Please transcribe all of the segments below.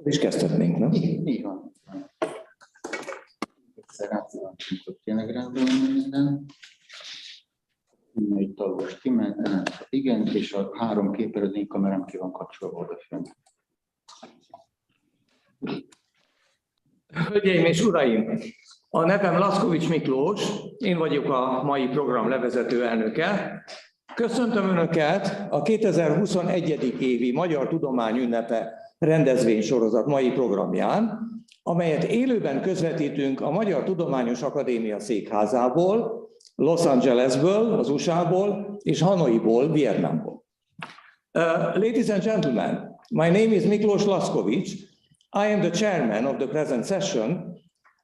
És kezdhetnénk, nem? Így van. Egyszer átszállaltunk, hogy tényleg rendben van minden. Egy tagos stimmel, igen, és a 3 képernyőn kamerám ki van kapcsolva odafönn. Hölgyeim és uraim! A nevem Laczkovich Miklós, én vagyok a mai program levezető elnöke. Köszöntöm Önöket a 2021. évi Magyar Tudomány Ünnepe rendezvénysorozat mai programján, amelyet élőben közvetítünk a Magyar Tudományos Akadémia székházából, Los Angelesből, az USA-ból, és Hanoiból, Vietnamból. Ladies and gentlemen, my name is Miklós Laczkovich. I am the chairman of the present session.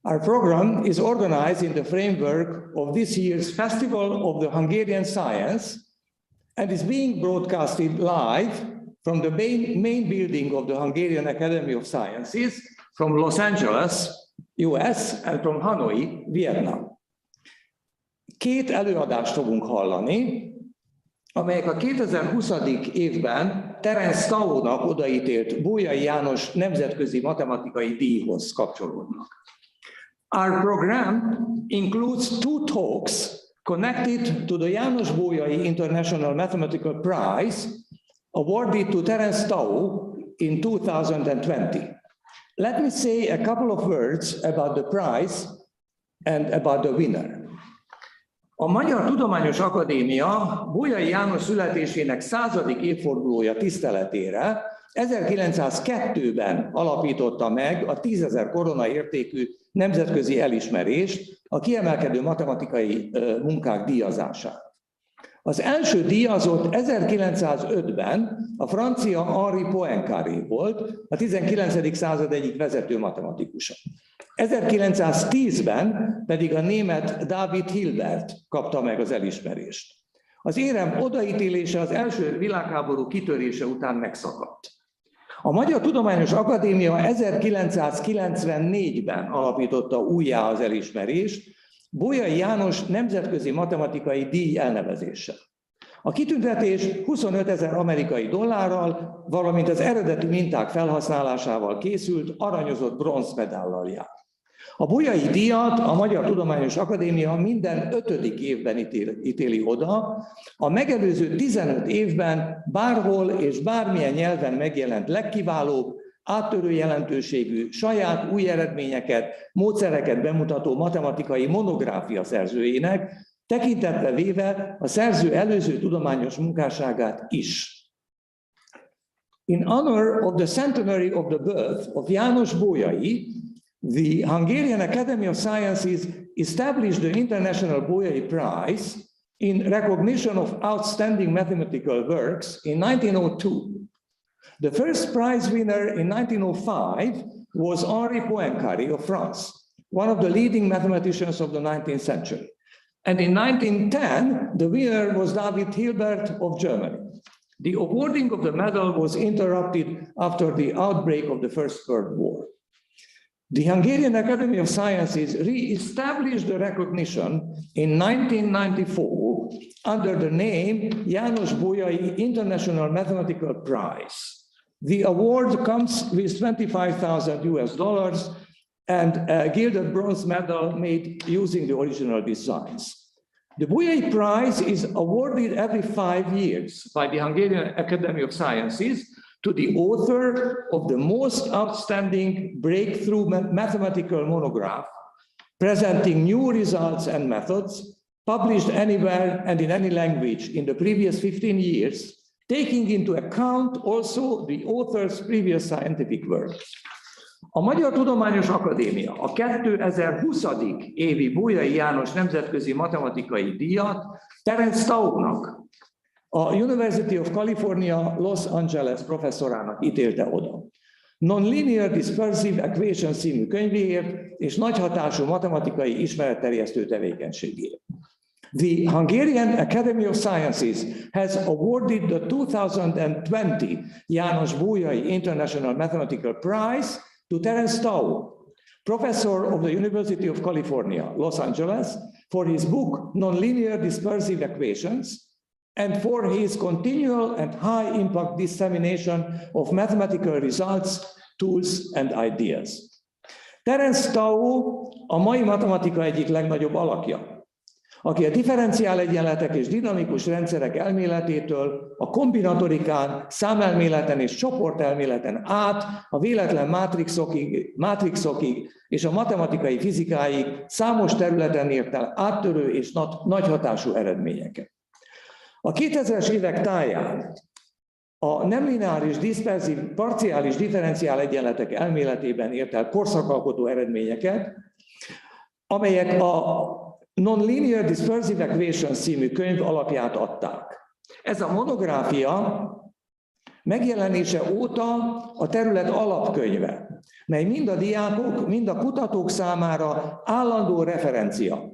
Our program is organized in the framework of this year's Festival of the Hungarian Science and is being broadcasted live from the main building of the Hungarian Academy of Sciences from Los Angeles, US, and from Hanoi, Vietnam. 2 előadást fogunk hallani, amelyek a 2020. évben Terence Tao-nak odaítélt Bolyai János Nemzetközi Matematikai Díjhoz kapcsolódnak. Our program includes 2 talks connected to the János Bolyai International Mathematical Prize awarded to Terence Tao in 2020. Let me say a couple of words about the prize and about the winner. A Magyar Tudományos Akadémia Bolyai János születésének 100. évfordulója tiszteletére 1902-ben alapította meg a 10 000 korona értékű nemzetközi elismerést, a kiemelkedő matematikai munkák díjazását. Az első díjazott 1905-ben a francia Henri Poincaré volt, a 19. század egyik vezető matematikusa. 1910-ben pedig a német David Hilbert kapta meg az elismerést. Az érem odaítélése az első világháború kitörése után megszakadt. A Magyar Tudományos Akadémia 1994-ben alapította újjá az elismerést, Bolyai János Nemzetközi Matematikai Díj elnevezéssel. A kitüntetés 25 000 amerikai dollárral, valamint az eredeti minták felhasználásával készült aranyozott bronzmedállal jár. A Bolyai díjat a Magyar Tudományos Akadémia minden 5. évben ítéli oda, a megelőző 15 évben bárhol és bármilyen nyelven megjelent legkiválóbb, áttörő jelentőségű, saját új eredményeket, módszereket bemutató matematikai monográfia szerzőjének, tekintetbe véve a szerző előző tudományos munkásságát is. In honor of the centenary of the birth of János Bolyai, the Hungarian Academy of Sciences established the International Bolyai Prize in recognition of outstanding mathematical works in 1902. The first prize winner in 1905 was Henri Poincaré of France, one of the leading mathematicians of the 19th century. And in 1910, the winner was David Hilbert of Germany. The awarding of the medal was interrupted after the outbreak of the First World War. The Hungarian Academy of Sciences re-established the recognition in 1994 under the name János Bolyai International Mathematical Prize. The award comes with $25,000 and a gilded bronze medal made using the original designs. The Bolyai Prize is awarded every 5 years by the Hungarian Academy of Sciences to the author of the most outstanding breakthrough mathematical monograph, presenting new results and methods, published anywhere and in any language in the previous 15 years, taking into account also the author's previous scientific work. A Magyar Tudományos Akadémia a 2020. évi Bolyai János Nemzetközi Matematikai Díjat Terence Tao-nak, a University of California, Los Angeles professzorának ítélte oda. Non-linear dispersive equation című könyvéért és nagyhatású matematikai ismeretterjesztő tevékenységért. The Hungarian Academy of Sciences has awarded the 2020 János Bolyai International Mathematical Prize to Terence Tao professor of the University of California, Los Angeles, for his book, Nonlinear Dispersive Equations, and for his continual and high-impact dissemination of mathematical results, tools, and ideas. Terence Tao a mai matematika egyik legnagyobb alakja, aki a differenciál egyenletek és dinamikus rendszerek elméletétől a kombinatorikán, számelméleten és csoportelméleten át a véletlen mátrixokig és a matematikai fizikáig számos területen ért el áttörő és nagy hatású eredményeket. A 2000-es évek táján a nem lineáris, diszperzív, parciális differenciál egyenletek elméletében ért el korszakalkotó eredményeket, amelyek a Nonlinear Dispersive Equations című könyv alapját adták. Ez a monográfia megjelenése óta a terület alapkönyve, mely mind a diákok, mind a kutatók számára állandó referencia,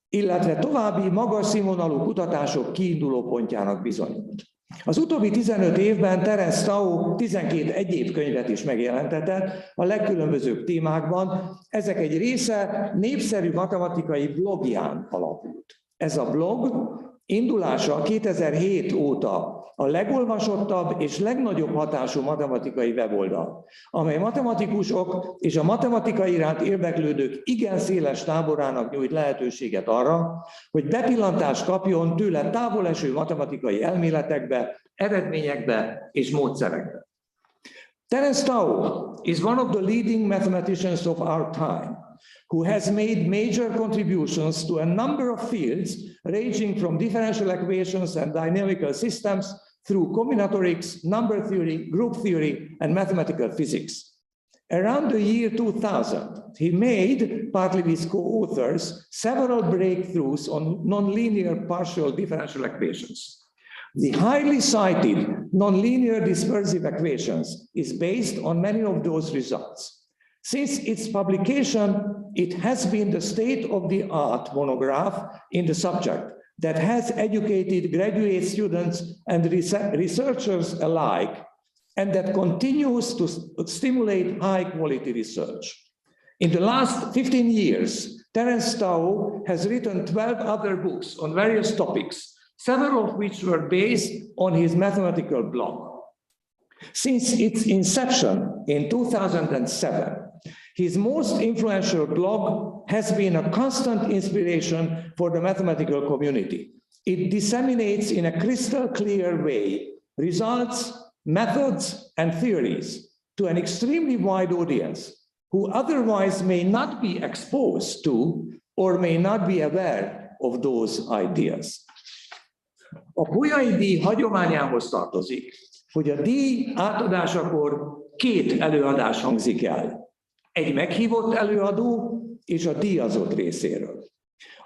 illetve további magas színvonalú kutatások kiindulópontjának bizonyult. Az utóbbi 15 évben Terence Tao 12 egyéb könyvet is megjelentetett a legkülönbözőbb témákban. Ezek egy része népszerű matematikai blogján alapult. Ez a blog indulása 2007 óta a legolvasottabb és legnagyobb hatású matematikai weboldal, amely matematikusok és a matematika iránt érdeklődők igen széles táborának nyújt lehetőséget arra, hogy bepillantást kapjon tőle távoleső matematikai elméletekbe, eredményekbe és módszerekbe. Terence Tao is one of the leading mathematicians of our time, who has made major contributions to a number of fields ranging from differential equations and dynamical systems through combinatorics, number theory, group theory, and mathematical physics. Around the year 2000, he made, partly with co-authors, several breakthroughs on nonlinear partial differential equations. The highly cited nonlinear dispersive equations is based on many of those results. Since its publication, it has been the state-of-the-art monograph in the subject that has educated graduate students and researchers alike, and that continues to stimulate high-quality research. In the last 15 years, Terence Tao has written 12 other books on various topics, several of which were based on his mathematical blog. Since its inception in 2007, his most influential blog has been a constant inspiration for the mathematical community. It disseminates in a crystal clear way results, methods, and theories to an extremely wide audience who otherwise may not be exposed to or may not be aware of those ideas. A Bolyai díj hagyományához tartozik, hogy a díj átadásakor két előadás hangzik el. Egy meghívott előadó és a díjazott részéről.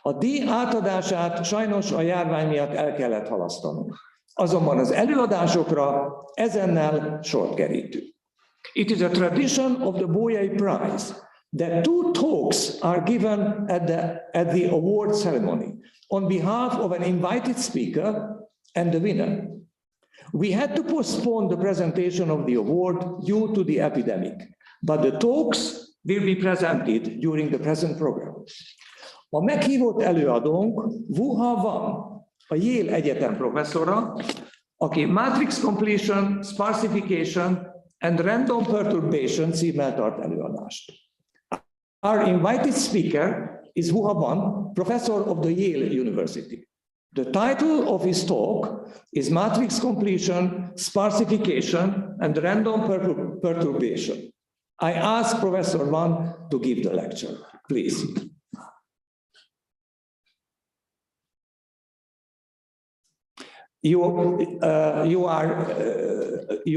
A díj átadását sajnos a járvány miatt el kellett halasztanunk. Azonban az előadásokra ezennel sort kerítünk. It is a tradition of the Bolyai Prize that two talks are given at the award ceremony on behalf of an invited speaker and the winner. We had to postpone the presentation of the award due to the epidemic, but the talks will be presented during the present program. A meghívott előadónk Vuha Van, a Yale Egyetem professzora, aki Matrix Completion, Sparsification and Random Perturbation címmel tart előadást. Our invited speaker is Vuha Van, professor of the Yale University. The title of his talk is Matrix Completion, Sparsification, and Random Perturbation. I ask Professor Van to give the lecture, please. Your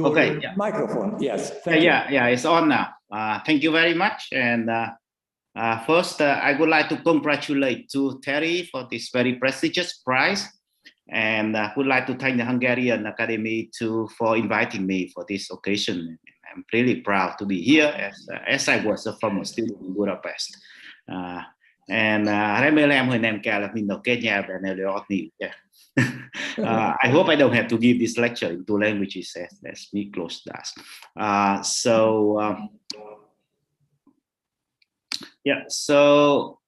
okay, yeah. Microphone, yes. Thank you. It's on now. Thank you very much. And first, I would like to congratulate to Terry for this very prestigious prize. And I would like to thank the Hungarian Academy for inviting me for this occasion. I'm really proud to be here as I was a former student in Budapest. Remélem, hogy nem kell mind a két nyelven előadni. I hope I don't have to give this lecture in two languages as Miklós does. Yeah, so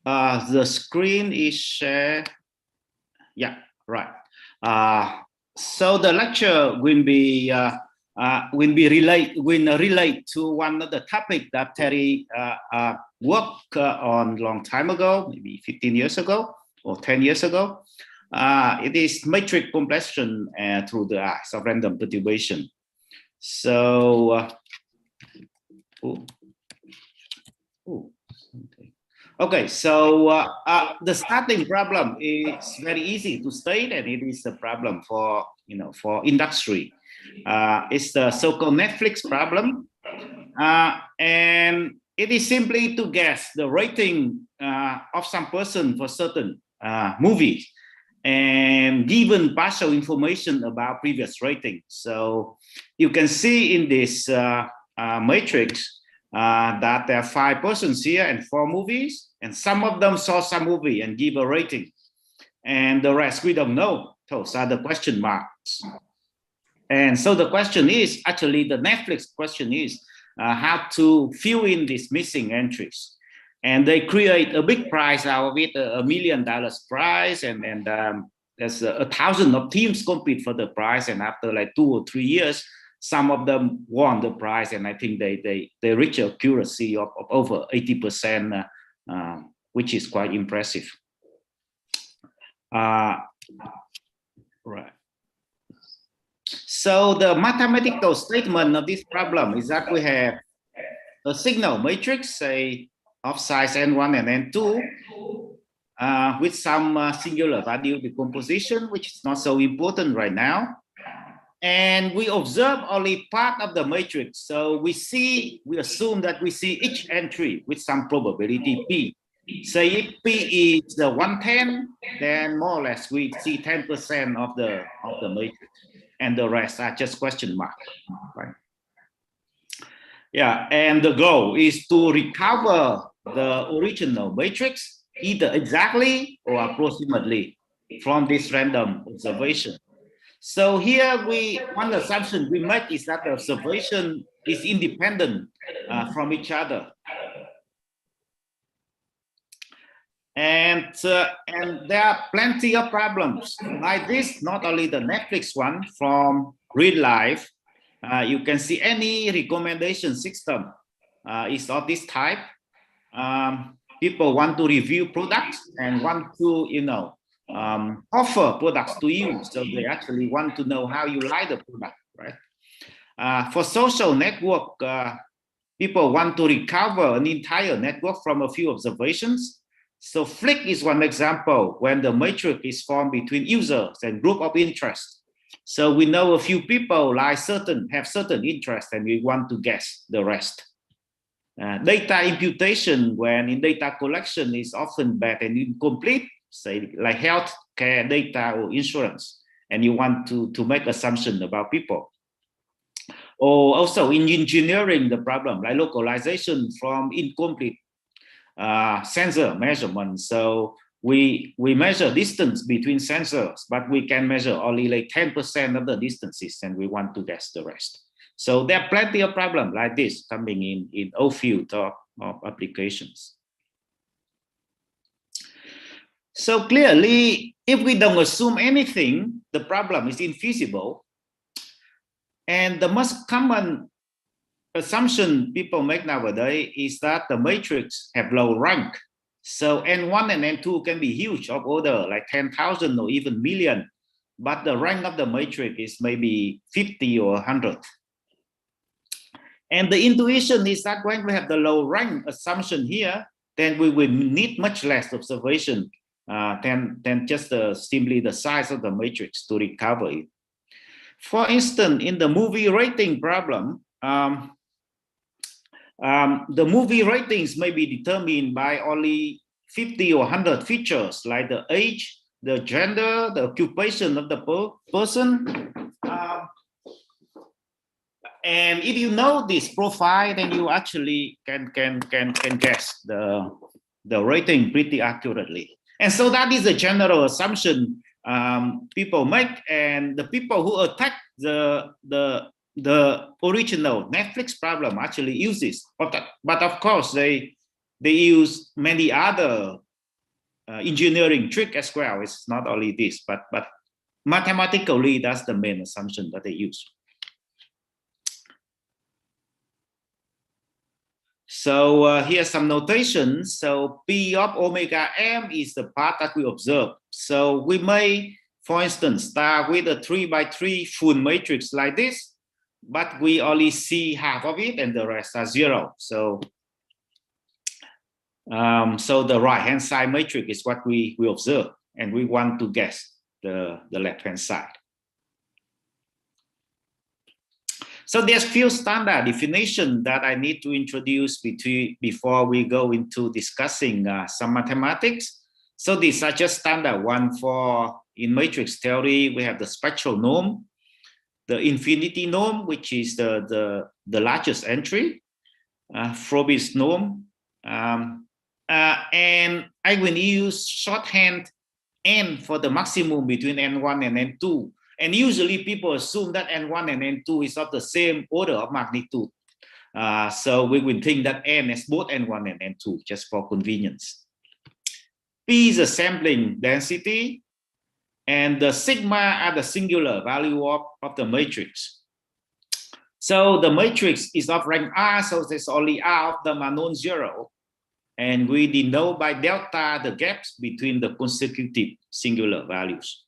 the screen is shared. Yeah, right. So the lecture will relate to one of the topic that Terry worked on a long time ago, maybe 15 years ago or 10 years ago. It is matrix compression through the eyes of random perturbation. So, okay, so the starting problem is very easy to state, and it is a problem for for industry. It's the so-called Netflix problem, and it is simply to guess the rating of some person for certain movies, and given partial information about previous ratings. So you can see in this matrix that there are 5 persons here and 4 movies, and some of them saw some movie and give a rating, and the rest we don't know. Those are the question marks. And so the question is, actually the Netflix question is how to fill in these missing entries. And they create a big prize out of it, $1 million prize, and there's 1,000 of teams compete for the prize, and after like 2 or 3 years, some of them won the prize, and I think they reach accuracy of over 80%, which is quite impressive. Right. So the mathematical statement of this problem is that we have a signal matrix, say, of size n1 and n2, with some singular value decomposition, which is not so important right now. And we observe only part of the matrix. So we assume that we see each entry with some probability p. Say if p is the 110, then more or less we see 10% of the matrix, and the rest are just question mark, right? Yeah, and the goal is to recover the original matrix either exactly or approximately from this random observation. So here one assumption we make is that the observation is independent from each other. And there are plenty of problems like this, not only the Netflix one, from real life. You can see any recommendation system is of this type. People want to review products and want to, offer products to you. So they actually want to know how you like the product, right? For social network, people want to recover an entire network from a few observations. So Flick is one example when the matrix is formed between users and group of interest. So we know a few people have certain interests, and we want to guess the rest. Data imputation, when in data collection, is often bad and incomplete, say like health care data or insurance, and you want to make assumptions about people. Or also in engineering, the problem like localization from incomplete sensor measurement. So we measure distance between sensors, but we can measure only like 10% of the distances, and we want to guess the rest. So there are plenty of problems like this coming in all fields of applications. So clearly, if we don't assume anything, the problem is infeasible. And the most common assumption people make nowadays is that the matrix have low rank. So N1 and N2 can be huge, of order like 10,000 or even million, but the rank of the matrix is maybe 50 or 100. And the intuition is that when we have the low rank assumption here, then we will need much less observation than just simply the size of the matrix to recover it. For instance, in the movie rating problem, the movie ratings may be determined by only 50 or 100 features, like the age, the gender, the occupation of the person. And if you know this profile, then you actually can guess the rating pretty accurately. And so that is a general assumption people make, and the people who attack the the original Netflix problem actually uses, but of course they use many other engineering trick as well. It's not only this, but mathematically that's the main assumption that they use. So here's some notations. So P of omega m is the part that we observe. So we may, for instance, start with a 3×3 full matrix like this, but we only see half of it and the rest are 0. So the right-hand side matrix is what we observe, and we want to guess the left-hand side. So there's few standard definition that I need to introduce before we go into discussing some mathematics. So these are just standard one for, in matrix theory, we have the spectral norm, the infinity norm, which is the largest entry, Frobe's norm, and I will use shorthand n for the maximum between n1 and n2. And usually people assume that n1 and n2 is of the same order of magnitude. So we will think that n is both n1 and n2 just for convenience. P is a sampling density, and the sigma are the singular value of the matrix. So the matrix is of rank R, so there's only R of them are non-zero. And we denote by delta the gaps between the consecutive singular values.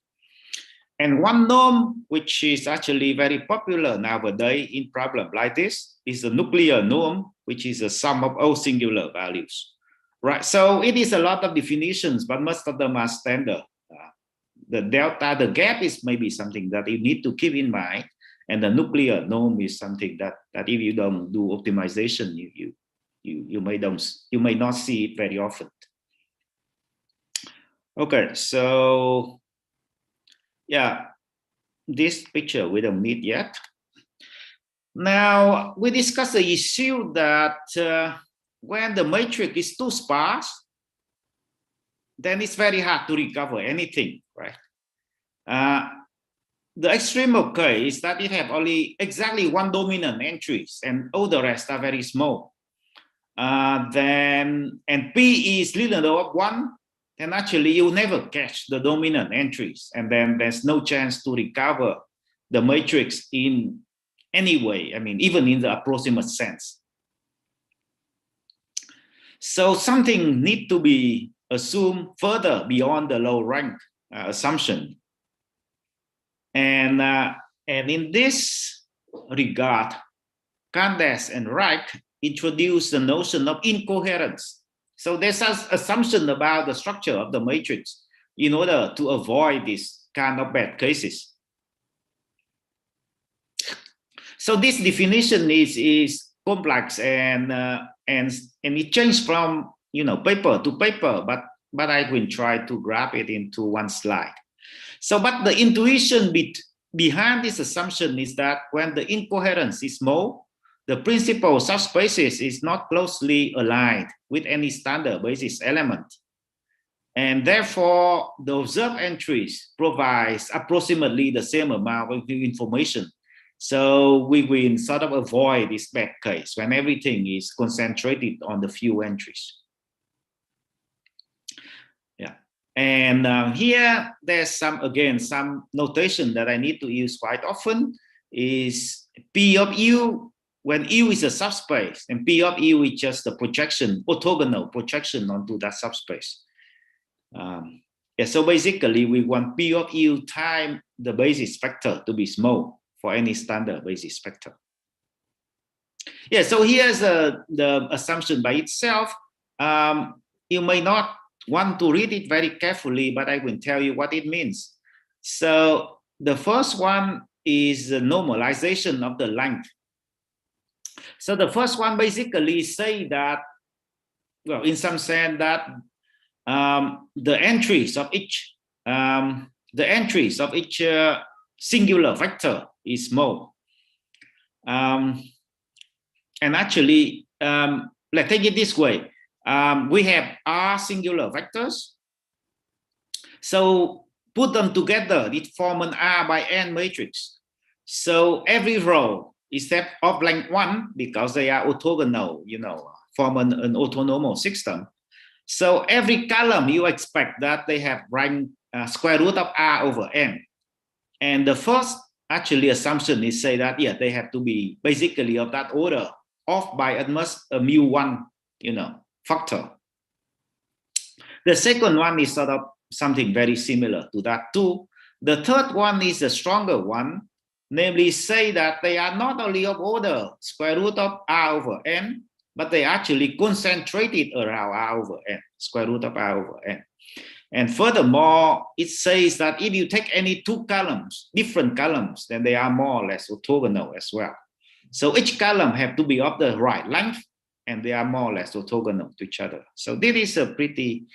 And one norm, which is actually very popular nowadays in problems like this, is the nuclear norm, which is a sum of all singular values. Right, so it is a lot of definitions, but most of them are standard. The delta, the gap is maybe something that you need to keep in mind, and the nuclear norm is something that if you don't do optimization, you may not see it very often. Okay, so yeah, this picture we don't need yet. Now we discuss the issue that when the matrix is too sparse, then it's very hard to recover anything, right? The extreme case is that it have only exactly one dominant entries and all the rest are very small. And P is little of 1, then actually you never catch the dominant entries, and then there's no chance to recover the matrix in any way, I mean, even in the approximate sense. So something needs to be assumed further beyond the low rank assumption. And in this regard, Candace and Reich introduced the notion of incoherence. So there's an assumption about the structure of the matrix in order to avoid this kind of bad cases. So this definition is complex and it changed from paper to paper, but I will try to grab it into one slide. So, but the intuition behind this assumption is that when the incoherence is small, the principal subspaces is not closely aligned with any standard basis element. And therefore, the observed entries provides approximately the same amount of information. So we will sort of avoid this bad case when everything is concentrated on the few entries. Yeah, and here there's some notation that I need to use quite often is P of U. When U is a subspace, and P of U is just a projection, orthogonal projection onto that subspace. Yeah, so basically we want P of U times the basis vector to be small for any standard basis vector. Yeah, so here's the assumption by itself. You may not want to read it very carefully, but I will tell you what it means. So the first one is the normalization of the length. So the first one basically say that, well, in some sense that the entries of each singular vector is small. And actually, let's take it this way. We have R singular vectors. So put them together, it forms an R by N matrix. So every row except of length 1 because they are orthogonal, form an orthonormal system. So every column you expect that they have rank square root of r over n. And the first actually assumption is say that they have to be basically of that order, off by at most a mu1, factor. The second one is sort of something very similar to that too. The third one is a stronger one, namely say that they are not only of order square root of r over n, but they actually concentrated around r over n, square root of r over n. And furthermore, it says that if you take any two columns, different columns, then they are more or less orthogonal as well. So each column have to be of the right length, and they are more or less orthogonal to each other. So this is a pretty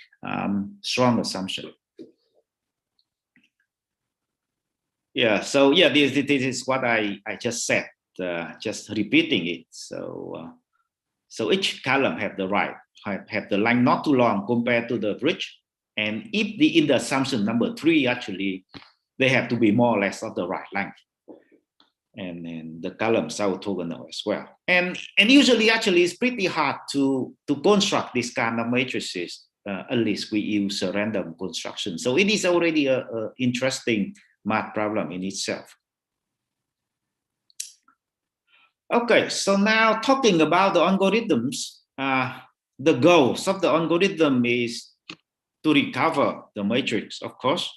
strong assumption. So this is what I just said, just repeating it. So each column have the right, have the length not too long compared to the bridge. And if in the assumption number 3, actually, they have to be more or less of the right length. And then the columns are orthogonal as well. And usually, actually, it's pretty hard to construct this kind of matrices, at least we use a random construction. So it is already an interesting math problem in itself. Okay, so now talking about the algorithms, the goals of the algorithm is to recover the matrix, of course.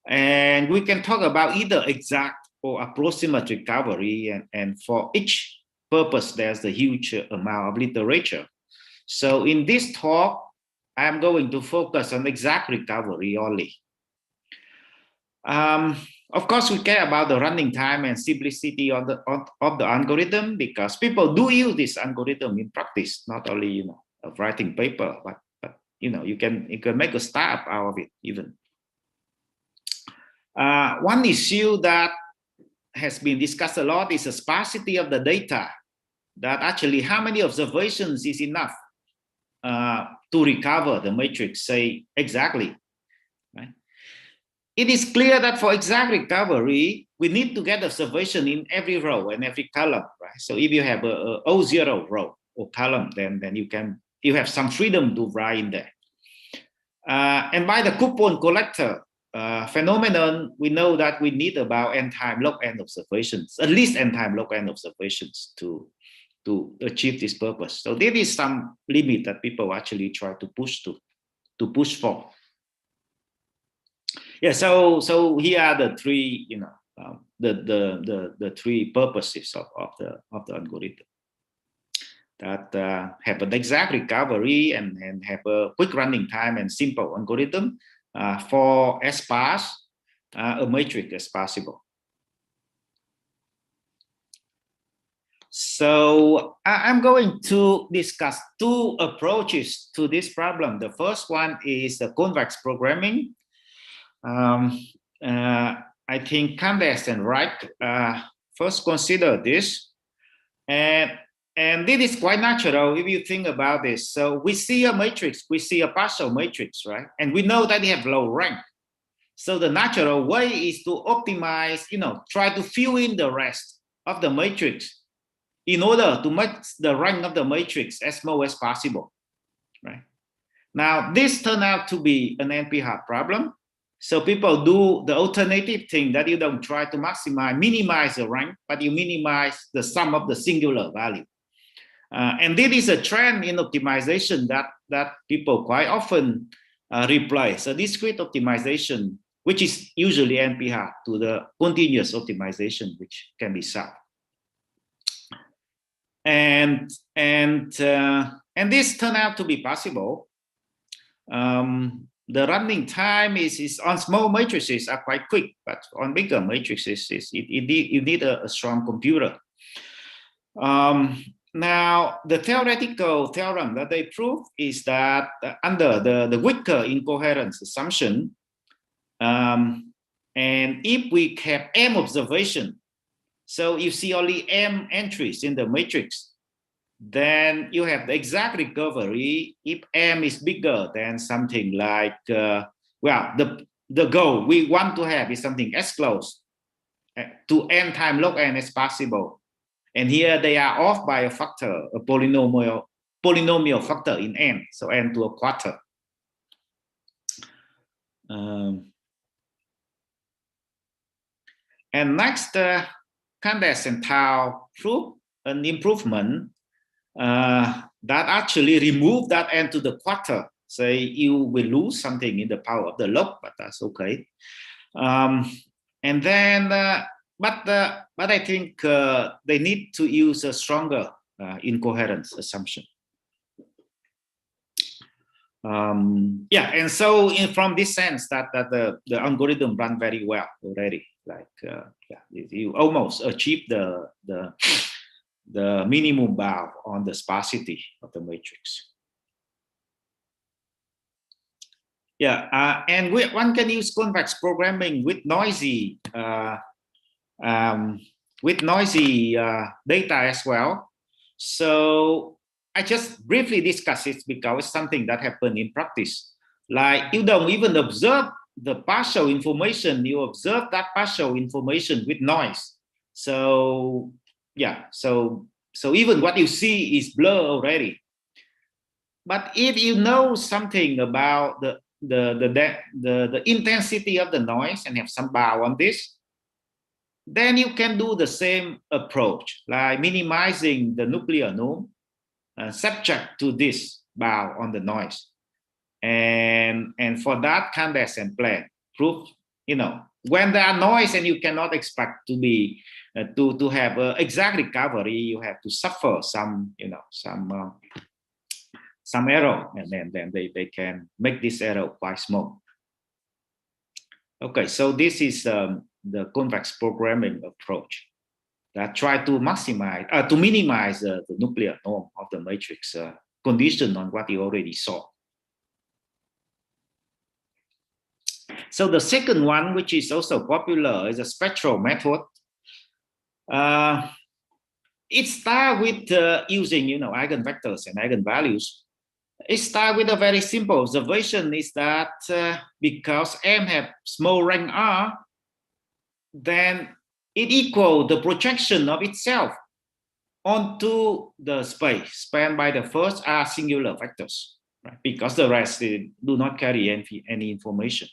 And we can talk about either exact or approximate recovery. And for each purpose, there's a huge amount of literature. So in this talk, I'm going to focus on exact recovery only. Of course, we care about the running time and simplicity of the algorithm because people do use this algorithm in practice, not only of writing paper, but you can make a startup out of it even. One issue that has been discussed a lot is the sparsity of the data. That actually how many observations is enough to recover the matrix, say exactly. Right? It is clear that for exact recovery, we need to get observation in every row and every column. Right? So if you have a O0 row or column, then you have some freedom to write in there. And by the coupon collector phenomenon, we know that we need about n time log n observations, at least n time log n observations to achieve this purpose. So there is some limit that people actually try to push for. So here are the three, the three purposes of the algorithm. That have an exact recovery and have a quick running time and simple algorithm for as sparse a matrix as possible. So I'm going to discuss two approaches to this problem. The first one is the convex programming. I think Candace and Wright first consider this. And this is quite natural if you think about this. So we see a matrix, we see a partial matrix, right? And we know that they have low rank. So the natural way is to optimize, try to fill in the rest of the matrix in order to make the rank of the matrix as small as possible, right? Now, this turned out to be an NP-hard problem. So people do the alternative thing that you don't try to minimize the rank, but you minimize the sum of the singular value. And this is a trend in optimization that people quite often replace a discrete optimization, which is usually NP-hard, to the continuous optimization, which can be solved. And this turned out to be possible. The running time is on small matrices are quite quick, but on bigger matrices, you need a strong computer. Now, the theoretical theorem that they prove is that under the Wicker incoherence assumption, and if we have m observation, so you see only m entries in the matrix, then you have the exact recovery if m is bigger than something like, the goal we want to have is something as close to n time log n as possible And here they are off by a factor, a polynomial factor in n, so n to a quarter. And next, Candace and Tao proved an improvement that actually remove that n to the quarter. Say you will lose something in the power of the log, but that's okay. And then, but I think they need to use a stronger incoherence assumption. Yeah, and so from this sense that the algorithm run very well already. Like yeah, you almost achieve the minimum bound on the sparsity of the matrix. Yeah, and one can use convex programming with noisy data as well. So I just briefly discuss it because it's something that happened in practice. Like you don't even observe the partial information, you observe that partial information with noise. So yeah, so even what you see is blur already. But if you know something about the intensity of the noise and have some bound on this, then you can do the same approach, like minimizing the nuclear norm subject to this bound on the noise. And for that, Candace and Plan prove, you know, when there are noise and you cannot expect to be to have exact recovery, you have to suffer some, you know, some error, and then they can make this error quite small. Okay, so this is the convex programming approach that try to maximize, to minimize the nuclear norm of the matrix conditioned on what you already saw. So the second one, which is also popular, is a spectral method. It starts with using, you know, eigenvectors and eigenvalues. It starts with a very simple observation: is that because M have small rank R, then it equals the projection of itself onto the space spanned by the first R singular vectors, right? Because the rest do not carry any information.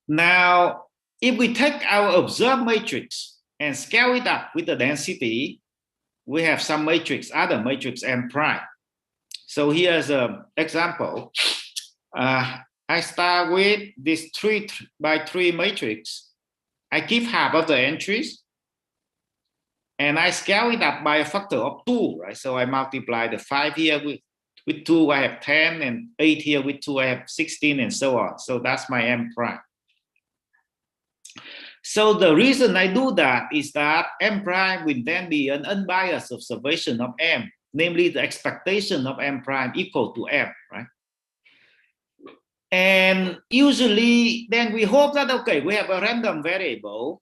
Now, if we take our observed matrix and scale it up with the density, we have some matrix, other matrix M prime. So here's an example. I start with this 3 by 3 matrix. I keep half of the entries, and I scale it up by a factor of 2, right? So I multiply the 5 here with 2, I have 10, and 8 here with 2, I have 16, and so on. So that's my M prime. So the reason I do that is that M prime will then be an unbiased observation of M, namely the expectation of M prime equal to M, right? And usually then we hope that, okay, we have a random variable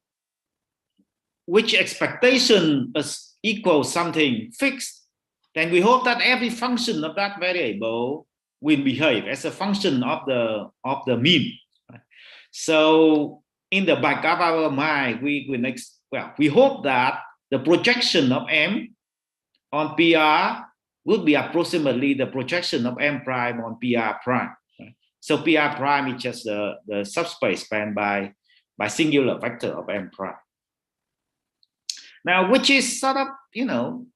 which expectation is equals something fixed. Then we hope that every function of that variable will behave as a function of the mean. Right? So in the back of our mind, we hope that the projection of M on PR would be approximately the projection of M prime on PR prime. Right? So PR prime is just the subspace spanned by singular vector of M prime. Now, which is sort of, you know,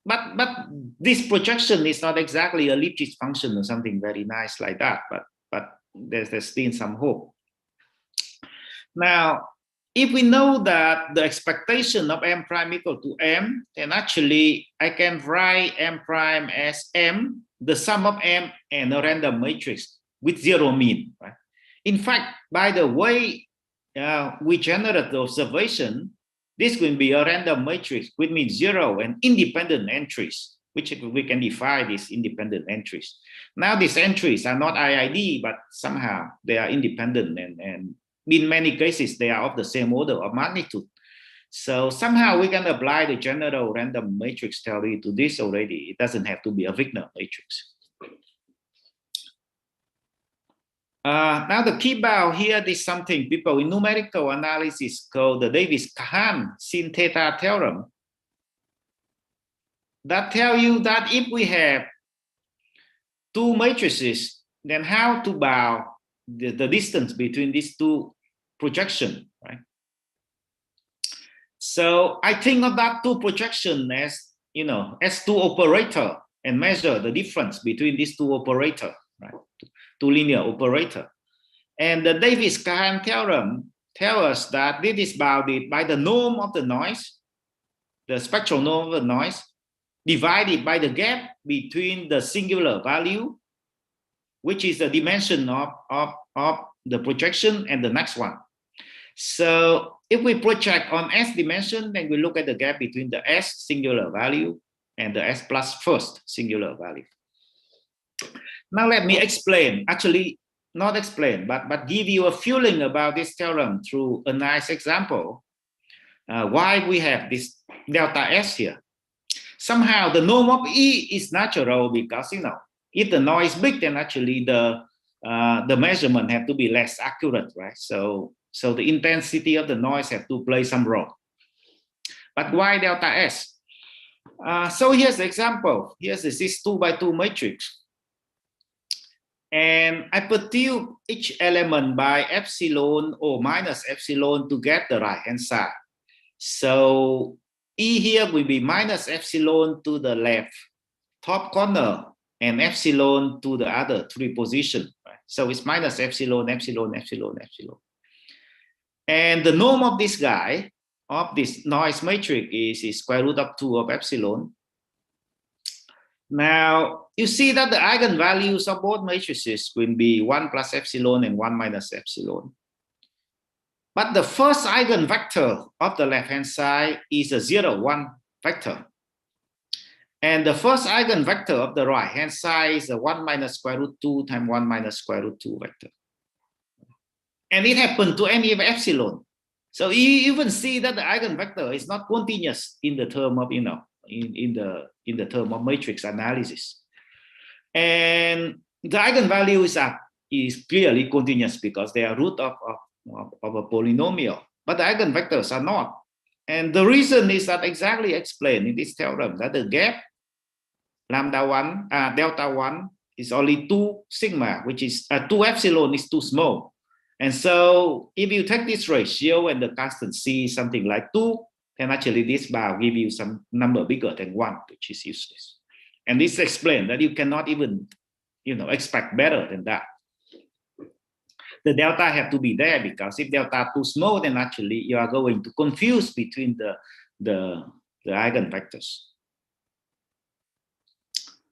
but this projection is not exactly a Lipschitz function or something very nice like that, but there's still some hope. Now, if we know that the expectation of M prime equal to M, then actually I can write M prime as M, the sum of M and a random matrix with 0 mean. Right? In fact, by the way we generate the observation, this will be a random matrix with mean 0 and independent entries, which we can define as independent entries. Now these entries are not IID, but somehow they are independent, and in many cases they are of the same order of magnitude. So somehow we can apply the general random matrix theory to this already. It doesn't have to be a Wigner matrix. Now the key bound here is something people in numerical analysis call the Davis-Kahan sin theta theorem. That tell you that if we have two matrices, then how to bound the distance between these two projections, right? So I think of that two projection as, you know, as two operator and measure the difference between these two operator, right? Two linear operator. And the Davis-Kahan theorem tells us that this is bounded by the norm of the noise, the spectral norm of the noise, divided by the gap between the singular value, which is the dimension of the projection, and the next one. So if we project on S dimension, then we look at the gap between the S singular value and the S plus first singular value. Now let me explain, actually not explain, but give you a feeling about this theorem through a nice example. Why we have this delta S here. Somehow the norm of E is natural because, you know, if the noise is big, then actually the measurement have to be less accurate, right? So the intensity of the noise have to play some role. But why delta S? So here's the example. Here's this 2 by 2 matrix. And I perturb each element by epsilon or minus epsilon to get the right-hand side. So E here will be minus epsilon to the left top corner and epsilon to the other three positions. Right? So it's minus epsilon, epsilon, epsilon, epsilon. And the norm of this guy, of this noise matrix, is square root of 2 of epsilon. Now, you see that the eigenvalues of both matrices will be 1 plus epsilon and 1 minus epsilon. But the first eigenvector of the left-hand side is a 0, 1 vector. And the first eigenvector of the right-hand side is a 1 minus square root 2 times 1 minus square root 2 vector. And it happened to any of epsilon. So you even see that the eigenvector is not continuous in the term of, you know, in the term of matrix analysis. And the eigenvalue is clearly continuous because they are root of a polynomial, but the eigenvectors are not. And the reason is that exactly explained in this theorem, that the gap lambda 1, delta 1 is only 2 sigma, which is 2 epsilon is too small. And so if you take this ratio and the constant C is something like 2, then actually this bar will give you some number bigger than 1, which is useless. And this explains that you cannot even, you know, expect better than that. The delta have to be there because if delta too small, then actually you are going to confuse between the eigenvectors.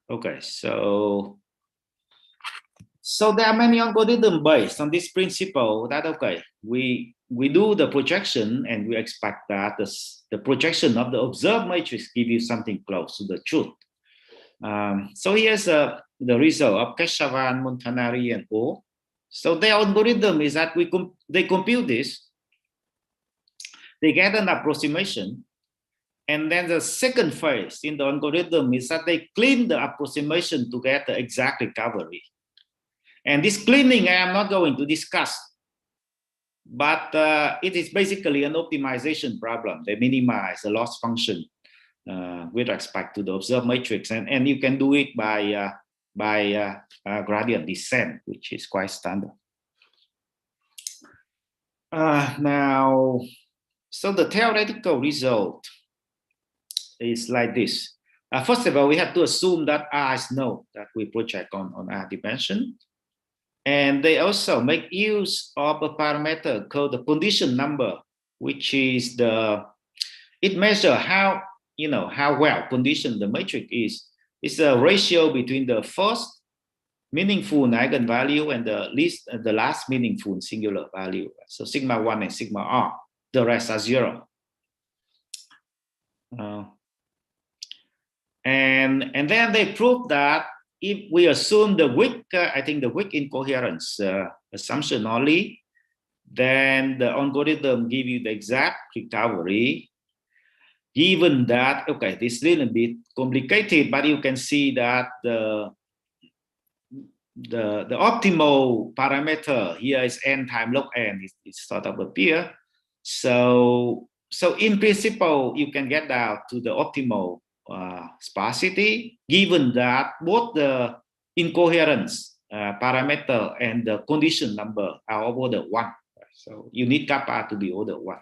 Okay, so there are many algorithms based on this principle that, okay, we do the projection and we expect that the projection of the observed matrix give you something close to the truth. So here's the result of Keshavan, Montanari, and O. So their algorithm is that they compute this, they get an approximation, and then the second phase in the algorithm is that they clean the approximation to get the exact recovery. And this cleaning I am not going to discuss, but it is basically an optimization problem. They minimize the loss function with respect to the observed matrix, and you can do it by gradient descent, which is quite standard. Now, so the theoretical result is like this. First of all, we have to assume that R is known, that we project on R dimension. And they also make use of a parameter called the condition number, which is it measures how, you know, how well conditioned the matrix is. It's a ratio between the first meaningful eigenvalue and the last meaningful singular value. So sigma 1 and sigma r, the rest are 0. And then they prove that if we assume the weak, I think the weak incoherence assumption only, then the algorithm give you the exact recovery. Given that, okay, this is a little bit complicated, but you can see that the the optimal parameter here is n times log n. It's sort of appear. So in principle, you can get down to the optimal sparsity, given that both the incoherence parameter and the condition number are of order 1. So you need kappa to be order 1.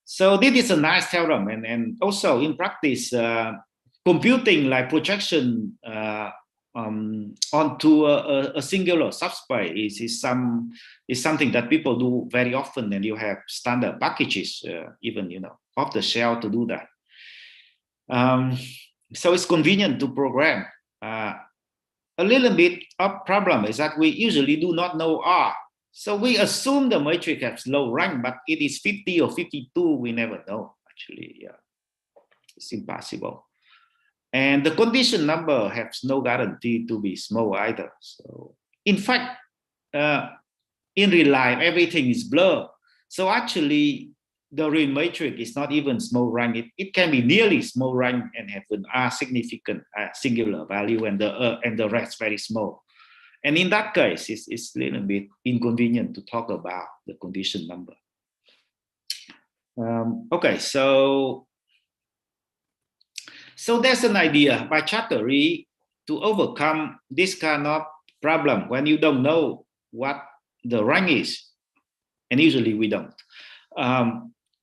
So this is a nice theorem, and also in practice, computing like projection onto a singular subspace is something that people do very often, and you have standard packages, even off the shelf to do that. So it's convenient to program. A little bit of problem is that we usually do not know R. So we assume the matrix has low rank, but it is 50 or 52. We never know, actually. Yeah, it's impossible. And the condition number has no guarantee to be small either. So in fact, in real life, everything is blurred. So actually, the real matrix is not even small rank. It can be nearly small rank and have an R significant singular value, and the rest very small. And in that case, it's a little bit inconvenient to talk about the condition number. Okay, so there's an idea by chapter E to overcome this kind of problem when you don't know what the rank is, and usually we don't.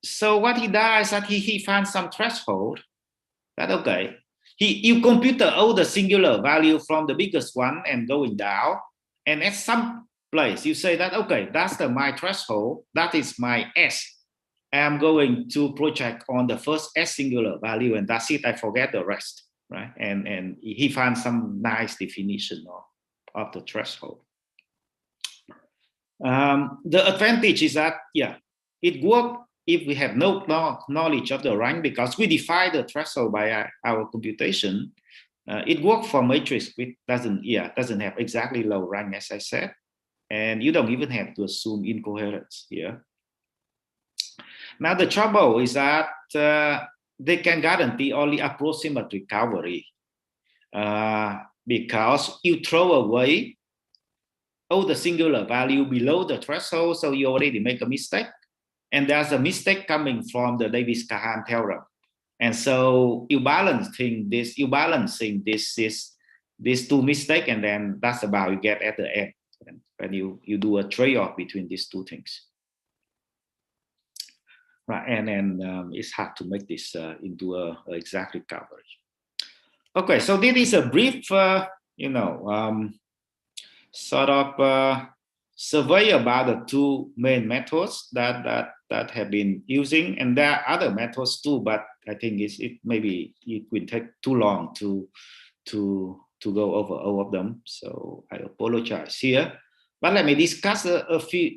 So what he does is that he finds some threshold that, okay, you compute all the singular value from the biggest one and going down, and at some place you say that, okay, that's my threshold, that is my S. I'm going to project on the first S singular value, and that's it, I forget the rest, right? And he finds some nice definition of the threshold. The advantage is that, yeah, it works if we have no knowledge of the rank, because we define the threshold by our computation. It works for matrix which doesn't have exactly low rank, as I said, and you don't even have to assume incoherence here. Now the trouble is that they can guarantee only approximate recovery because you throw away all the singular value below the threshold, so you already make a mistake. And there's a mistake coming from the Davis-Kahan theorem. And so you balancing these two mistakes, and then that's about you get at the end when you do a trade-off between these two things. Right, and it's hard to make this into a exact recovery. Okay, so this is a brief, sort of survey about the two main methods that have been using, and there are other methods too, but I think it will take too long to go over all of them, so I apologize here. But let me discuss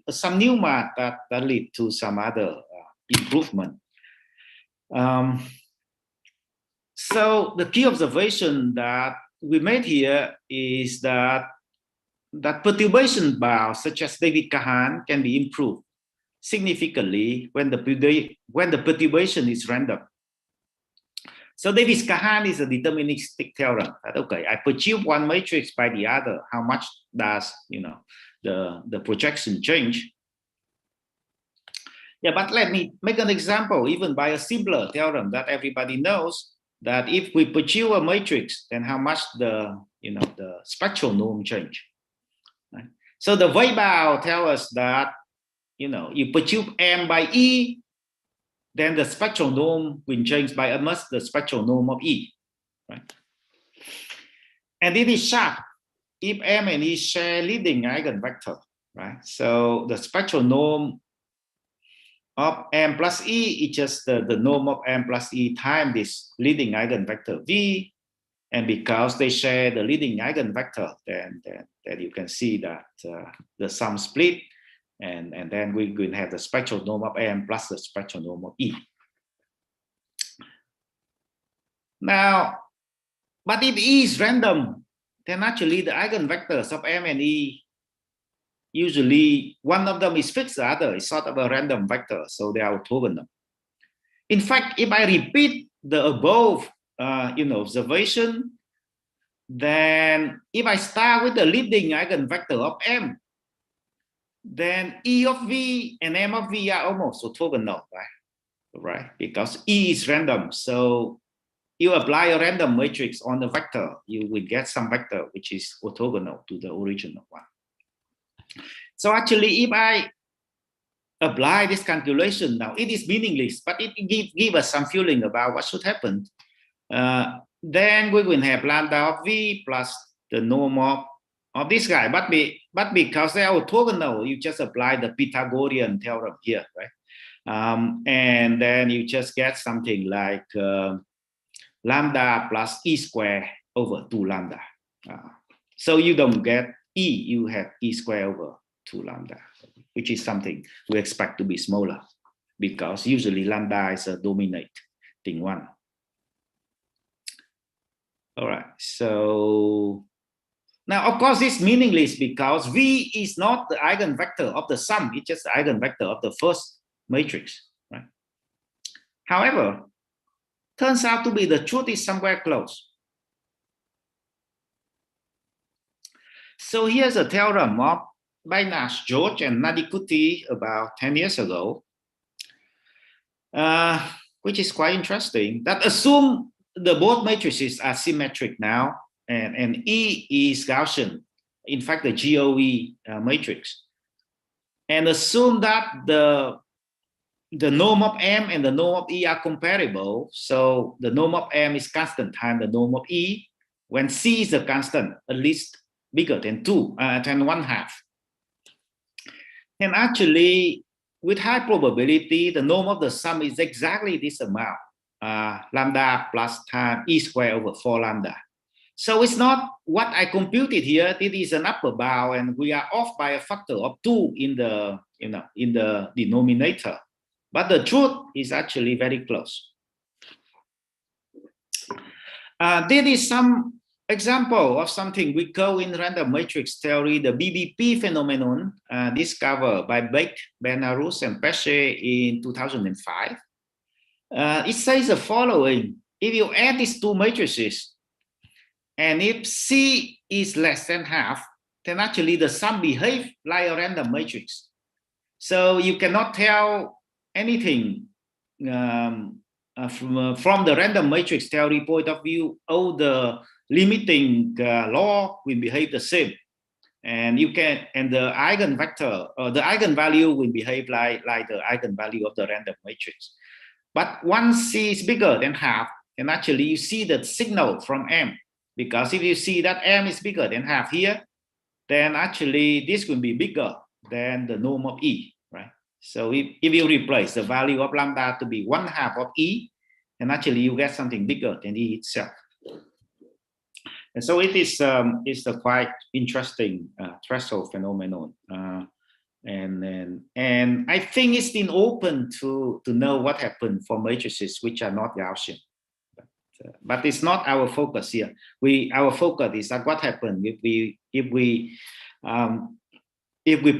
some new math that lead to some other improvement. So the key observation that we made here is that perturbation bounds such as Davis-Kahan can be improved significantly when the perturbation is random. So Davis-Kahan is a deterministic theorem that, okay, I perturb one matrix by the other, how much does the projection change? Yeah, but let me make an example even by a simpler theorem that everybody knows, that if we perturb a matrix, then how much the spectral norm change. Right? So the Weibull tells us that you perturb M by E, then the spectral norm will change by almost the spectral norm of E. Right? And it is sharp if M and E share leading eigenvector. Right? So the spectral norm of M plus E is just the norm of M plus E times this leading eigenvector V. And because they share the leading eigenvector, then you can see that the sum split, and then we're going to have the spectral norm of M plus the spectral norm of E. Now, but if E is random, then actually the eigenvectors of M and E, usually one of them is fixed, the other is sort of a random vector, so they are orthogonal. In fact, if I repeat the above observation, then if I start with the leading eigenvector of M, then E of V and M of V are almost orthogonal, right? Because E is random. So you apply a random matrix on the vector, you will get some vector which is orthogonal to the original one. So actually, if I apply this calculation now, it is meaningless, but it gives us some feeling about what should happen. Then we will have lambda of V plus the norm of this guy. But because they are orthogonal, you just apply the Pythagorean theorem here, right? And then you just get something like lambda plus E squared over 2 lambda. So you don't get E, you have E squared over 2 lambda, which is something we expect to be smaller because usually lambda is a dominating one. All right, so now of course it's meaningless because V is not the eigenvector of the sum, it's just the eigenvector of the first matrix, right? However, turns out to be the truth is somewhere close. So here's a theorem by Nash, George, and Nadikuti about 10 years ago, which is quite interesting, that assume the both matrices are symmetric now, and E is Gaussian, in fact, the GOE matrix, and assume that the norm of M and the norm of E are comparable. So the norm of M is constant times the norm of E, when C is a constant, at least bigger than 1/2. And actually, with high probability, the norm of the sum is exactly this amount, lambda plus time E squared over 4 lambda. So it's not what I computed here. It is an upper bound, and we are off by a factor of 2 in the denominator. But the truth is actually very close. There is some example of something we call in random matrix theory the BBP phenomenon, discovered by Beck, Benarus, and Pesce in 2005. It says the following: if you add these two matrices, and if C is less than half, then actually the sum behaves like a random matrix. So you cannot tell anything from the random matrix theory point of view. All the limiting law will behave the same, and the eigenvector or the eigenvalue will behave like the eigenvalue of the random matrix. But once C is bigger than half, then actually you see the signal from M, because if you see that M is bigger than half here, then actually this will be bigger than the norm of E, right? So if you replace the value of lambda to be 1/2 of E, then actually you get something bigger than E itself. And so it is a quite interesting threshold phenomenon, and I think it's been open to know what happened for matrices which are not Gaussian, but it's not our focus here. Our focus is at what happened if we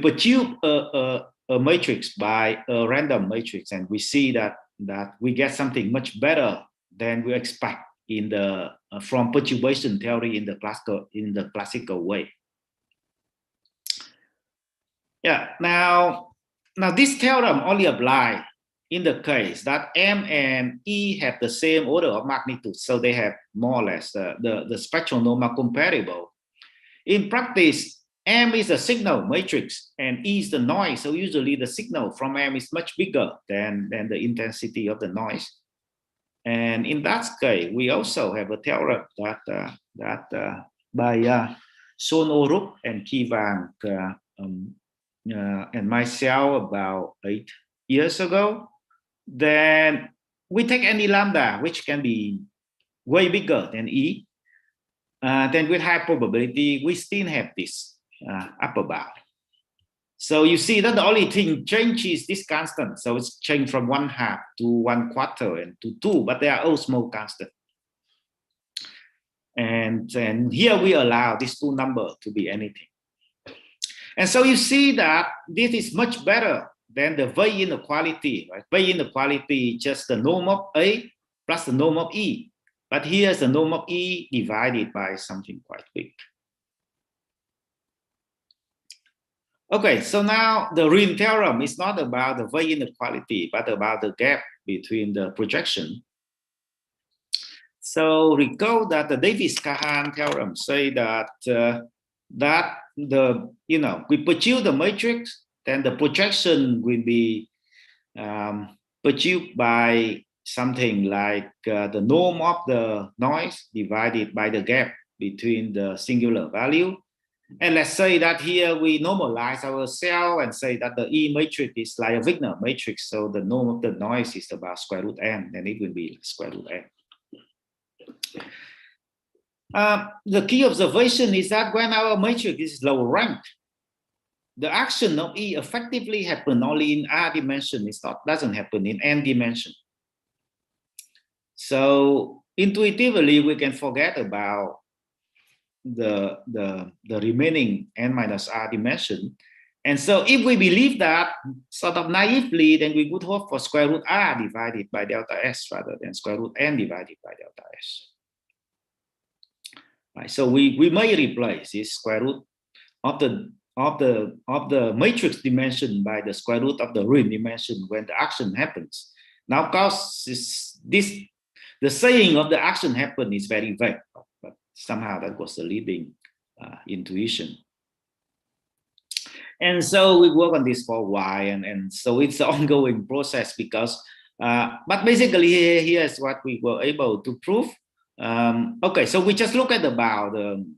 perturb a matrix by a random matrix, and we see that we get something much better than we expect from perturbation theory in the classical way. Yeah. Now this theorem only applies in the case that M and E have the same order of magnitude, so they have more or less the spectral norm are comparable. In practice, M is a signal matrix and E is the noise, so usually the signal from M is much bigger than the intensity of the noise. And in that case, we also have a theorem that by Son Orup and Ki Vang and myself about 8 years ago. Then we take any lambda, which can be way bigger than E. Then with high probability, we still have this upper bound. So you see that the only thing change is this constant. So it's changed from 1/2 to 1/4 and to 2, but they are all small constant. And here we allow these two numbers to be anything. And so you see that this is much better than the Weil inequality, right? Weil inequality is just the norm of A plus the norm of E. But here's the norm of E divided by something quite big. Okay, so now the Ring theorem is not about the wave inequality, but about the gap between the projection. So recall that the Davis-Cahan theorem say that we produce the matrix, then the projection will be produced by something like the norm of the noise divided by the gap between the singular value. And let's say that here we normalize ourselves and say that the E matrix is like a Wigner matrix. So the norm of the noise is about square root n, and it will be square root n. The key observation is that when our matrix is low ranked, the action of E effectively happens only in R dimension. It doesn't happen in N dimension. So intuitively, we can forget about the remaining N minus R dimension. And so if we believe that sort of naively, then we would hope for square root R divided by delta S rather than square root N divided by delta S. Right, so we may replace this square root of the matrix dimension by the square root of the ring dimension when the action happens. Now, of course, the saying of the action happen is very vague, but somehow that was the leading intuition. And so we work on this for a while, and so it's an ongoing process because, but basically here's what we were able to prove. Okay, so we just look at the bow.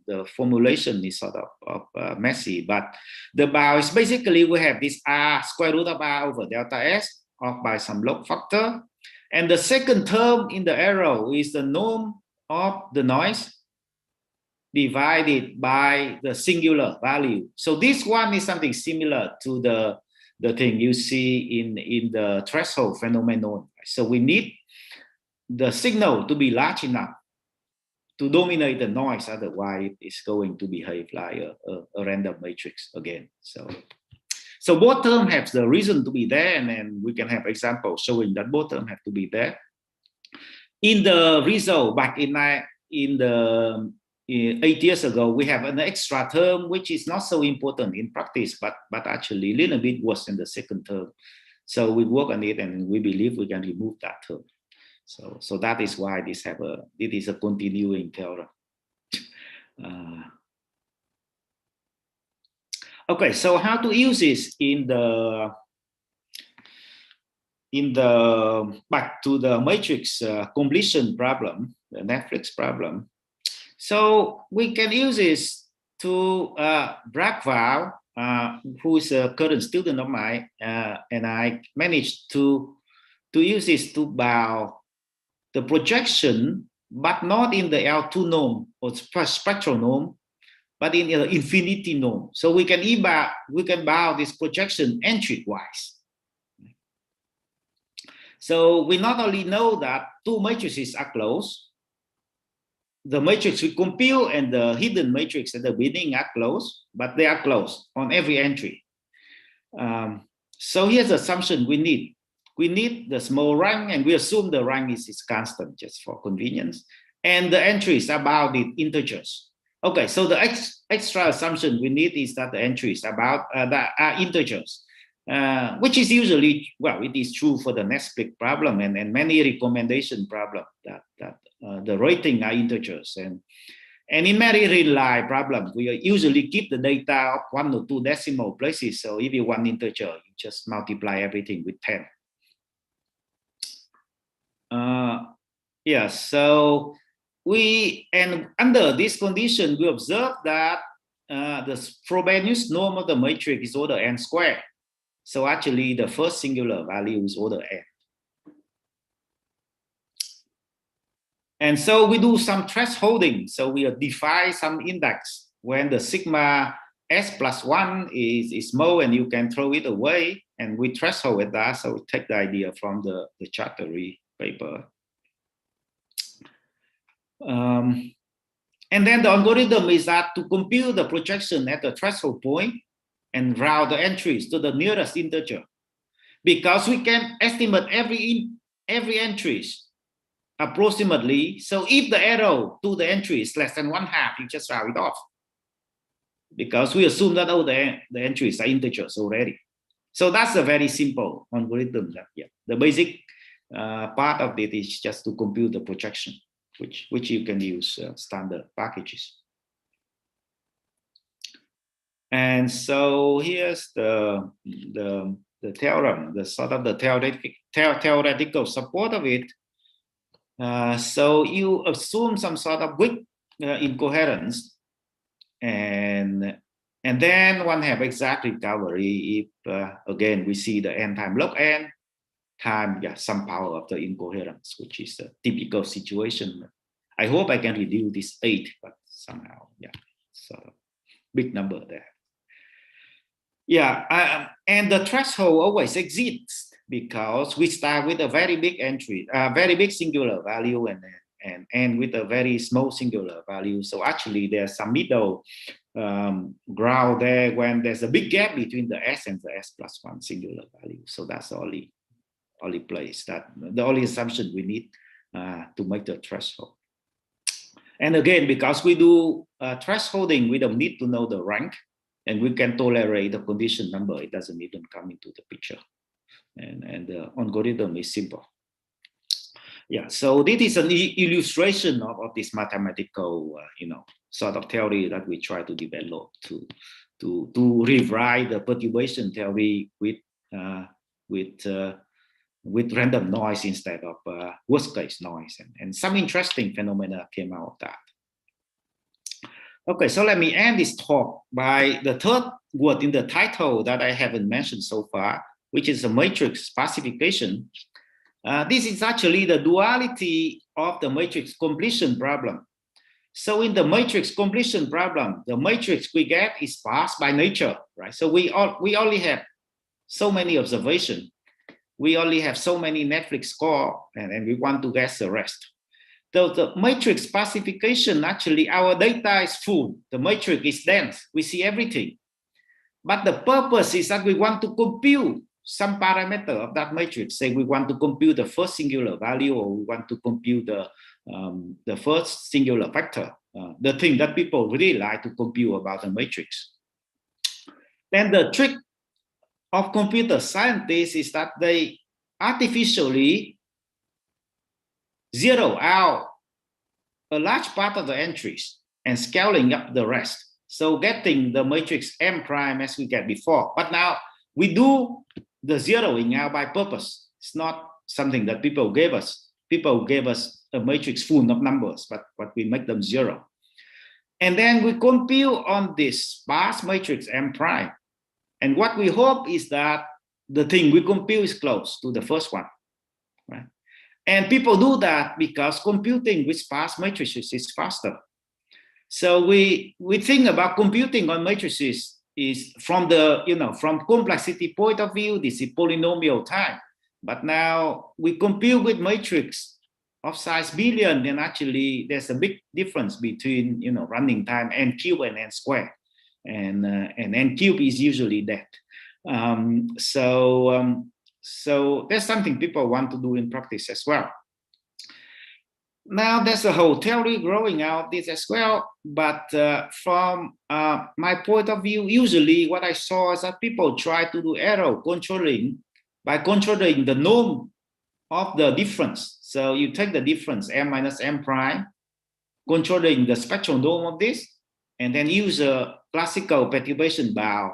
The formulation is sort of messy, but the bow is basically we have this R square root of R over delta S off by some log factor. And the second term in the arrow is the norm of the noise divided by the singular value. So this one is something similar to the thing you see in the threshold phenomenon. So we need the signal to be large enough to dominate the noise, otherwise it's going to behave like a random matrix again. So both terms have the reason to be there, and then we can have examples showing that both terms have to be there. In the result back in 8 years ago, we have an extra term which is not so important in practice, but actually a little bit worse than the second term. So we work on it, and we believe we can remove that term. So that is why it is a continuing theorem. Okay, so how to use this in the back to the matrix completion problem, the Netflix problem. So we can use this to Bragval, who is a current student of mine, and I managed to use this to bound the projection, but not in the L2 norm or spectral norm, but in the infinity norm. So we can bound this projection entry-wise. So we not only know that two matrices are close, the matrix we compute and the hidden matrix at the beginning are close, but they are close on every entry. So here's the assumption we need. We need the small rank, and we assume the rank is constant just for convenience. And the entries are bounded integers. Okay, so the extra assumption we need is that the entries are integers, which is usually, well, it is true for the Netflix problem and many recommendation problem that the rating are integers. And in many real-life problems, we usually keep the data of 1 or 2 decimal places. So if you want integer, you just multiply everything with 10. So under this condition, we observe that the Frobenius norm of the matrix is order n squared. So actually, the first singular value is order n. And so we do some thresholding. So we define some index when the sigma s plus 1 is small, and you can throw it away. And we threshold with that. So we take the idea from the Chattery paper. And then the algorithm is that to compute the projection at the threshold point and route the entries to the nearest integer, because we can estimate every entries approximately. So if the error to the entry is less than 1/2, you just round it off, because we assume that the entries are integers already. So that's a very simple algorithm. The basic part of it is just to compute the projection, which you can use standard packages. And so here's the theorem, the sort of the theoretical support of it. So you assume some sort of weak incoherence, and then one have exact recovery if again we see the n time log n time some power of the incoherence, which is a typical situation. I hope I can reduce this 8, but somehow sort of big number there. And the threshold always exists because we start with a very big entry, very big singular value, and end with a very small singular value. So actually there's some middle ground there when there's a big gap between the s and the s+1 singular value. So that's the only place, that the only assumption we need to make the threshold. And again, because we do thresholding, we don't need to know the rank, and we can tolerate the condition number. It doesn't even come into the picture. And the algorithm is simple. So this is an illustration of this mathematical, sort of theory that we try to develop to rewrite the perturbation theory with random noise instead of worst case noise, and some interesting phenomena came out of that. Okay, so let me end this talk by the third word in the title that I haven't mentioned so far, which is a matrix sparsification. This is actually the duality of the matrix completion problem. So in the matrix completion problem, the matrix we get is sparse by nature, right? So we only have so many observations. We only have so many Netflix score, and we want to guess the rest. So the matrix sparsification, actually our data is full. The matrix is dense. We see everything. But the purpose is that we want to compute some parameter of that matrix. Say we want to compute the first singular value, or we want to compute the first singular factor, the thing that people really like to compute about the matrix. Then the trick of computer scientists is that they artificially zero out a large part of the entries and scaling up the rest. So getting the matrix M prime as we get before. But now we do the zeroing out by purpose. It's not something that people gave us. People gave us a matrix full of numbers, but we make them zero. And then we compute on this sparse matrix M prime. And what we hope is that the thing we compute is close to the first one, right? And people do that because computing with sparse matrices is faster. So we think about computing on matrices is from the, from complexity point of view, this is polynomial time. But now we compute with matrix of size billion, and actually there's a big difference between, running time n cube and n squared. And n cube is usually that. So there's something people want to do in practice as well. Now there's a whole theory growing out of this as well, but from my point of view, usually what I saw is that people try to do error controlling by controlling the norm of the difference. So you take the difference m minus m prime, controlling the spectral norm of this, and then use a classical perturbation bound,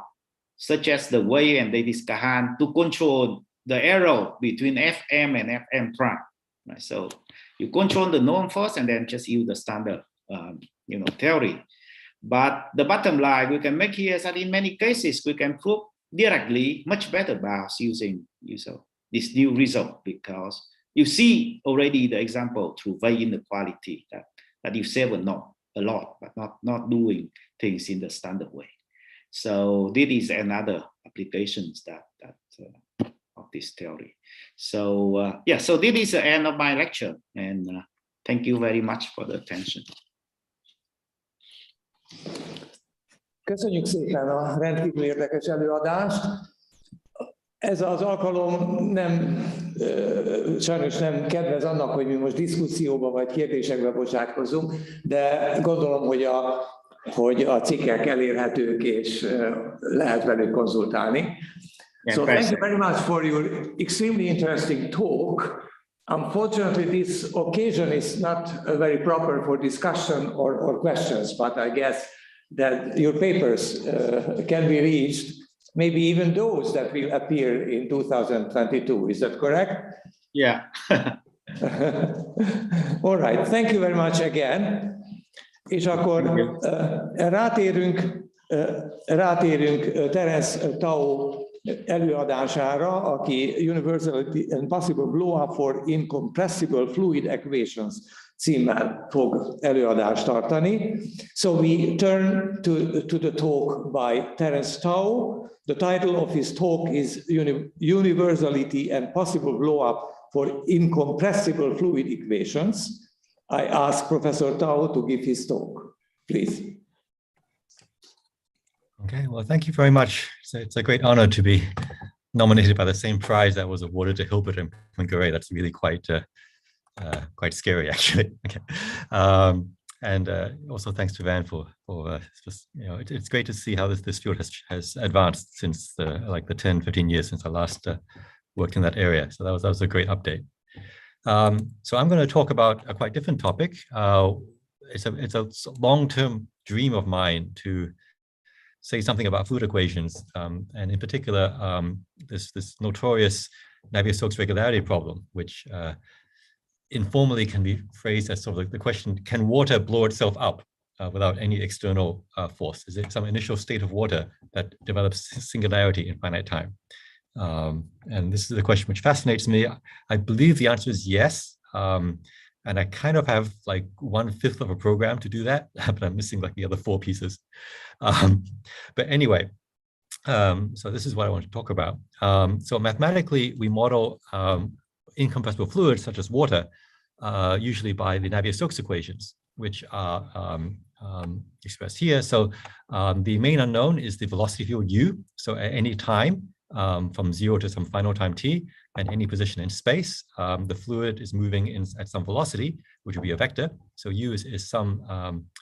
such as the Way and Davis-Kahan, to control the error between fm and fm prime. Right? So you control the norm first, and then just use the standard, theory. But the bottom line we can make here is that in many cases we can prove directly much better bounds using this new result, because you see already the example through Way inequality that you save a lot, but not doing things in the standard way. So this is another applications that of this theory. So so this is the end of my lecture, and thank you very much for the attention. Köszönjük szépen a rendkívül érdekes előadást. Ez az alkalom sajnos nem kedvez annak, hogy mi most diszkuszióba vagy kérdésekbe bocsátkozzunk, de gondolom, hogy a cikkek elérhetők és lehet velük konzultálni. So thank you very much for your extremely interesting talk. Unfortunately, this occasion is not very proper for discussion or questions, but I guess that your papers can be reached, maybe even those that will appear in 2022. Is that correct? Yeah. All right. Thank you very much again. És akkor rátérünk Terence Tao előadására, aki Universality and Possible Blowup for Incompressible Fluid Equations címmel fog előadást tartani. So we turn to the talk by Terence Tao. The title of his talk is Universality and Possible Blowup for Incompressible Fluid Equations. I ask Professor Tao to give his talk, please. Okay, well, thank you very much. It's a great honor to be nominated by the same prize that was awarded to Hilbert and Poincaré. That's really quite scary, actually. Okay. And also thanks to Van for just, it's great to see how this field has advanced since like the 10-15 years since I last worked in that area. So that was a great update. So I'm going to talk about a quite different topic. It's a long-term dream of mine to say something about fluid equations, and in particular, this notorious Navier-Stokes regularity problem, which informally can be phrased as sort of like the question: can water blow itself up without any external force? Is it some initial state of water that develops singularity in finite time? And this is a question which fascinates me. I believe the answer is yes. And I kind of have like 1/5 of a program to do that, but I'm missing like the other 4 pieces. But anyway, so this is what I want to talk about. So mathematically, we model incompressible fluids such as water, usually by the Navier-Stokes equations, which are expressed here. So the main unknown is the velocity field u. So at any time, from 0 to some final time t, at any position in space, the fluid is moving at some velocity, which would be a vector. So u is some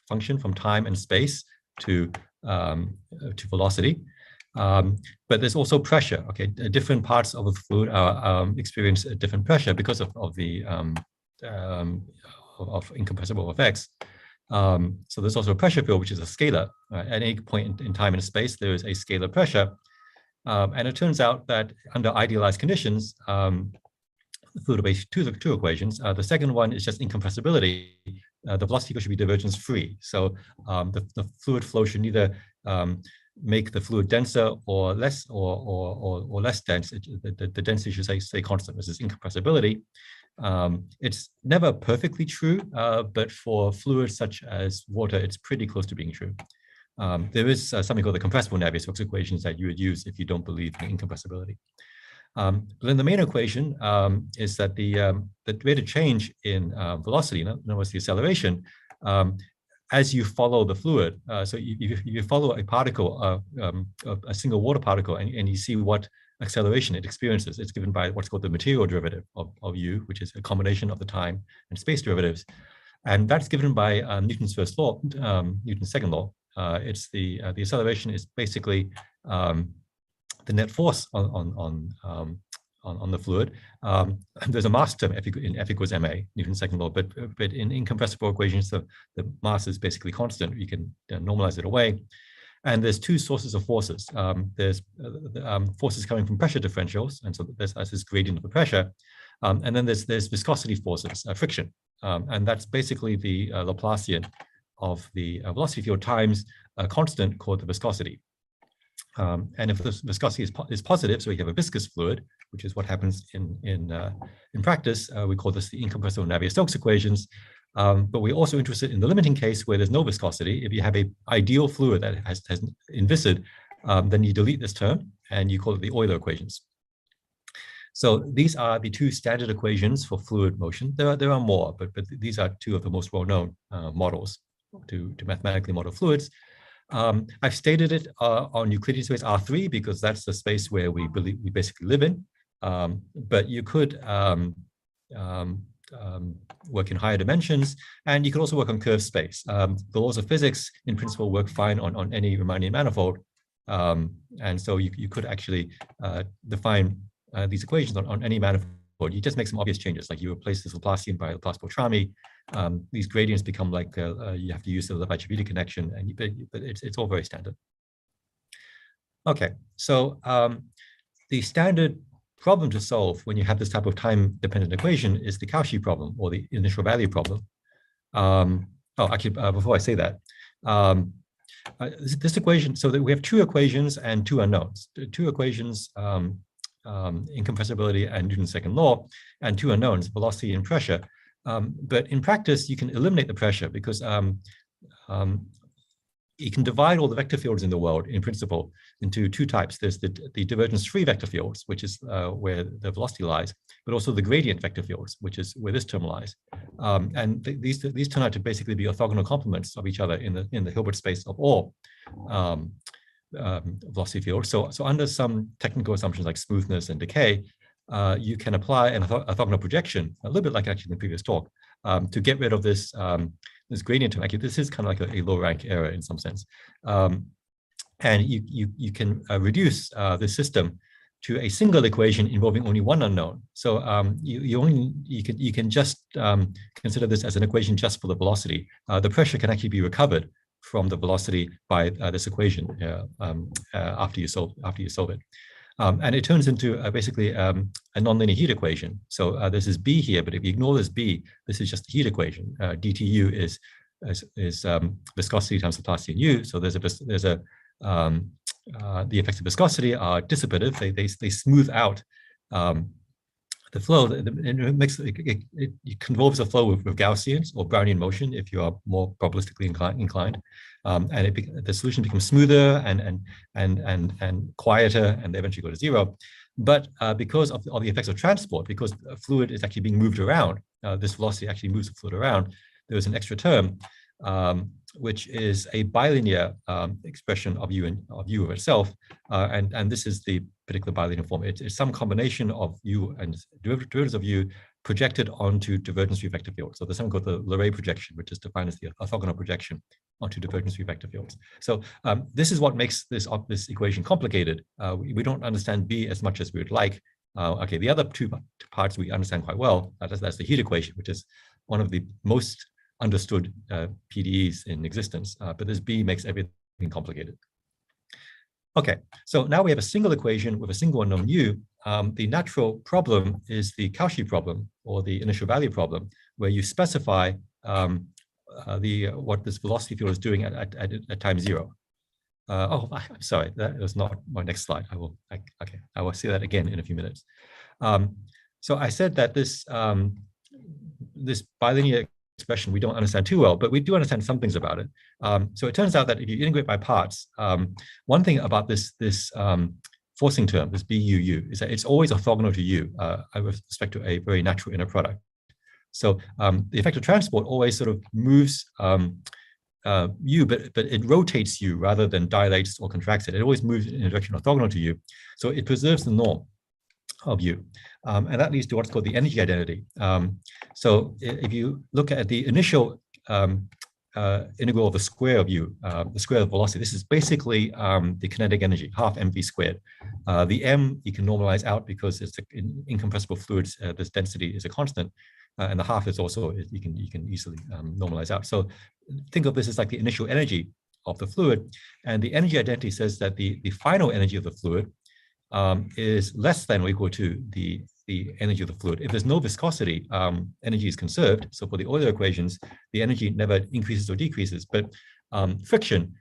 function from time and space to velocity. But there's also pressure. Okay, different parts of the fluid experience a different pressure because of the of incompressible effects. So there's also a pressure field, which is a scalar. At any point in time and space, there is a scalar pressure. And it turns out that under idealized conditions, the fluid obeys two equations. The second one is just incompressibility. The velocity should be divergence free. So the fluid flow should neither make the fluid denser or less or less dense. The density should stay constant. This is incompressibility. It's never perfectly true, but for fluids such as water, it's pretty close to being true. There is something called the compressible Navier-Stokes equations that you would use if you don't believe in incompressibility. But then the main equation is that the rate of change in velocity, in other words, the acceleration, as you follow the fluid. So if you follow a particle, a single water particle, and you see what acceleration it experiences, it's given by what's called the material derivative of u, which is a combination of the time and space derivatives. And that's given by Newton's first law, Newton's second law. It's the acceleration is basically the net force on the fluid. There's a mass term in F equals ma, Newton's second law, but in incompressible equations, the mass is basically constant. You can normalize it away. And there's 2 sources of forces. There's forces coming from pressure differentials, and so there's this gradient of the pressure. And then there's viscosity forces, friction, and that's basically the Laplacian of the velocity field times a constant called the viscosity. And if the viscosity is positive, so we have a viscous fluid, which is what happens in practice, we call this the incompressible Navier-Stokes equations. But we're also interested in the limiting case where there's no viscosity. If you have an ideal fluid that has inviscid, then you delete this term and you call it the Euler equations. So these are the 2 standard equations for fluid motion. There are more, but these are 2 of the most well-known models to mathematically model fluids. I've stated it on Euclidean space R3 because that's the space where we basically live in. But you could work in higher dimensions, and you could also work on curved space. The laws of physics, in principle, work fine on any Riemannian manifold, and so you could actually define these equations on any manifold. You just make some obvious changes, like you replace this Laplacian by Laplace-Beltrami. These gradients become like you have to use the Levi-Civita connection, but it's all very standard. Okay, so the standard problem to solve when you have this type of time-dependent equation is the Cauchy problem, or the initial value problem. Before I say that, this equation, so that we have two equations and two unknowns. Two equations, incompressibility and Newton's second law, and two unknowns, velocity and pressure. But in practice, you can eliminate the pressure because you can divide all the vector fields in the world, in principle, into two types. There's the divergence-free vector fields, which is where the velocity lies, but also the gradient vector fields, which is where this term lies. And these turn out to basically be orthogonal complements of each other in the Hilbert space of all velocity fields. So under some technical assumptions like smoothness and decay, you can apply an orthogonal projection, a little bit like actually in the previous talk, to get rid of this this gradient term. Actually, this is kind of like a low rank error in some sense. And you can reduce this system to a single equation involving only one unknown. So you can just consider this as an equation just for the velocity. The pressure can actually be recovered from the velocity by this equation after you solve it. And it turns into basically a nonlinear heat equation. So this is B here, but if you ignore this B, this is just a heat equation. dTu is viscosity times Laplacian U. So there's the effects of viscosity are dissipative. They smooth out the flow. It convolves the flow with Gaussians or Brownian motion if you are more probabilistically inclined. And the solution becomes smoother and quieter, and they eventually go to zero. But because of the effects of transport, because fluid is actually being moved around, this velocity actually moves the fluid around, there is an extra term, which is a bilinear expression of U of itself. And this is the particular bilinear form. It's some combination of U and derivatives of U projected onto divergence-free vector fields. So there's something called the Leray projection, which is defined as the orthogonal projection onto divergence-free vector fields. So this is what makes this equation complicated. We don't understand B as much as we would like. Okay, the other two parts we understand quite well. That's the heat equation, which is one of the most understood PDEs in existence. But this B makes everything complicated. Okay, so now we have a single equation with a single unknown U. The natural problem is the Cauchy problem, or the initial value problem, where you specify what this velocity field is doing at time zero. I'm sorry, that was not my next slide. I will say that again in a few minutes. So I said that this bilinear expression we don't understand too well, but we do understand some things about it. So it turns out that if you integrate by parts, one thing about this forcing term, this BUU, is that it's always orthogonal to U with respect to a very natural inner product. So the effect of transport always sort of moves U, but it rotates U rather than dilates or contracts it. It always moves in a direction orthogonal to U. So it preserves the norm of U. And that leads to what's called the energy identity. So if you look at the initial integral of the square of U, the square of velocity, this is basically the kinetic energy, half mv squared. The m you can normalize out because it's in incompressible fluids, this density is a constant, and the half is also, you can easily normalize out. So think of this as like the initial energy of the fluid, and the energy identity says that the final energy of the fluid is less than or equal to the energy of the fluid. If there's no viscosity, energy is conserved. So for the Euler equations, the energy never increases or decreases, but friction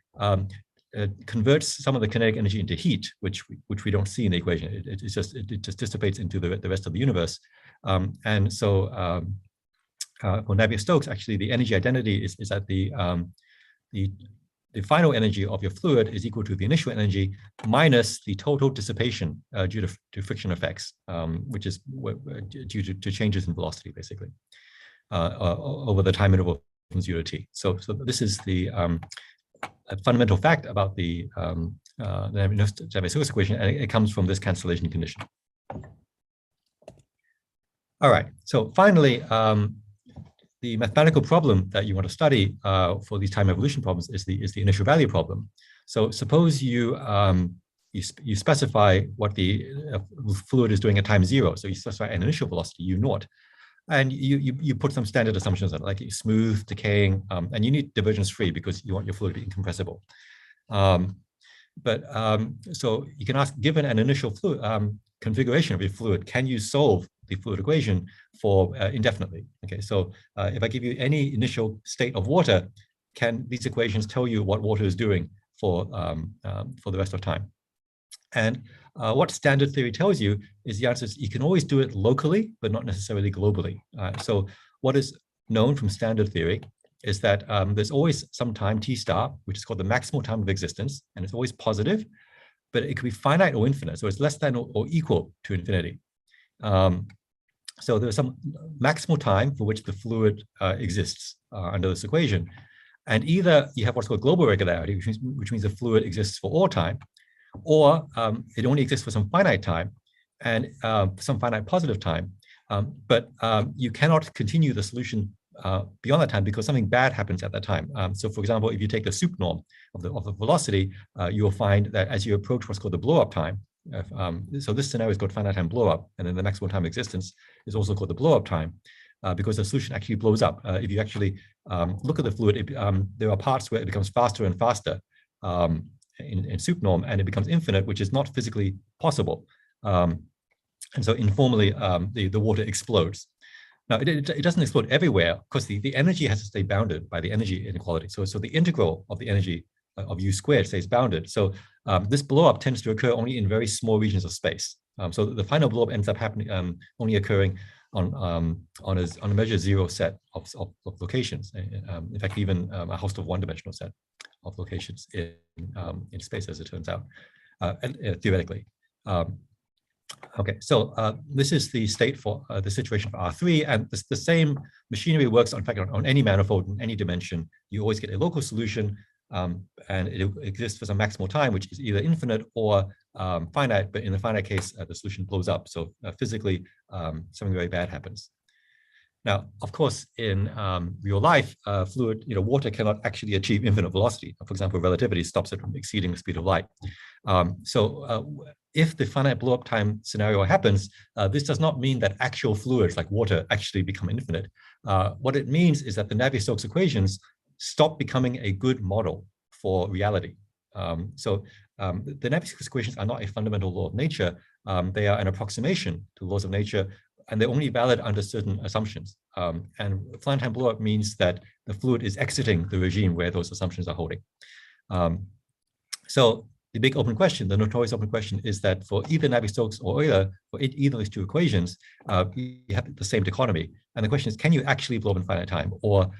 converts some of the kinetic energy into heat, which we don't see in the equation. It just dissipates into the rest of the universe. And so for Navier-Stokes, actually, the energy identity is that the final energy of your fluid is equal to the initial energy minus the total dissipation due to friction effects, which is due to changes in velocity, basically, over the time interval from 0 to t. So this is the a fundamental fact about the Navier-Stokes equation, and it comes from this cancellation condition. All right, so finally, the mathematical problem that you want to study for these time evolution problems is the initial value problem. So suppose you specify what the fluid is doing at time 0. So you specify an initial velocity, u0, and you put some standard assumptions on it, like smooth, decaying, and you need divergence free because you want your fluid to be incompressible. So you can ask, given an initial fluid configuration of your fluid, can you solve the fluid equation for indefinitely? Okay, so if I give you any initial state of water, can these equations tell you what water is doing for the rest of time? And what standard theory tells you is the answer is you can always do it locally, but not necessarily globally. So what is known from standard theory is that there's always some time t star, which is called the maximal time of existence, and it's always positive, but it could be finite or infinite, so it's less than or equal to infinity. So there's some maximal time for which the fluid exists under this equation. And either you have what's called global regularity, which means the fluid exists for all time, or it only exists for some finite time and some finite positive time. But you cannot continue the solution beyond that time because something bad happens at that time. So for example, if you take the soup norm of the velocity, you will find that as you approach what's called the blow-up time, so this scenario is called finite time blow-up, and then the maximum time of existence is also called the blow-up time, because the solution actually blows up. If you actually look at the fluid, there are parts where it becomes faster and faster in soup norm, and it becomes infinite, which is not physically possible. And so informally, the water explodes. Now, it doesn't explode everywhere because the energy has to stay bounded by the energy inequality. So the integral of the energy of u squared stays bounded. So this blow-up tends to occur only in very small regions of space. So the final blow-up ends up happening only occurring on a measure 0 set of locations. In fact, even a host of one-dimensional set of locations in space, as it turns out, theoretically. Okay, so this is the state for the situation for R3, and the same machinery works in fact on any manifold in any dimension. You always get a local solution, and it exists for some maximal time, which is either infinite or finite. But in the finite case, the solution blows up. So physically, something very bad happens. Now, of course, in real life, fluid, water cannot actually achieve infinite velocity. For example, relativity stops it from exceeding the speed of light. If the finite blow-up time scenario happens, this does not mean that actual fluids like water actually become infinite. What it means is that the Navier-Stokes equations stop becoming a good model for reality. The Navier-Stokes equations are not a fundamental law of nature. They are an approximation to laws of nature, and they're only valid under certain assumptions. And finite time blow-up means that the fluid is exiting the regime where those assumptions are holding. So the big open question, the notorious open question, is that for either Navier-Stokes or Euler, for either of these two equations, you have the same dichotomy. And the question is, can you actually blow up in finite time, or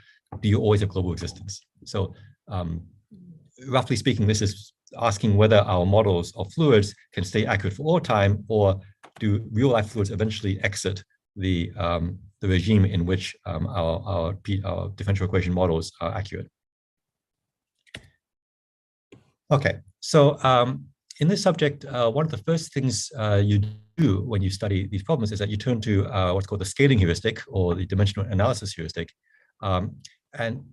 do you always have global existence? So roughly speaking, this is asking whether our models of fluids can stay accurate for all time, or do real-life fluids eventually exit the regime in which our differential equation models are accurate? Okay, so in this subject, one of the first things you do when you study these problems is that you turn to what's called the scaling heuristic, or the dimensional analysis heuristic. And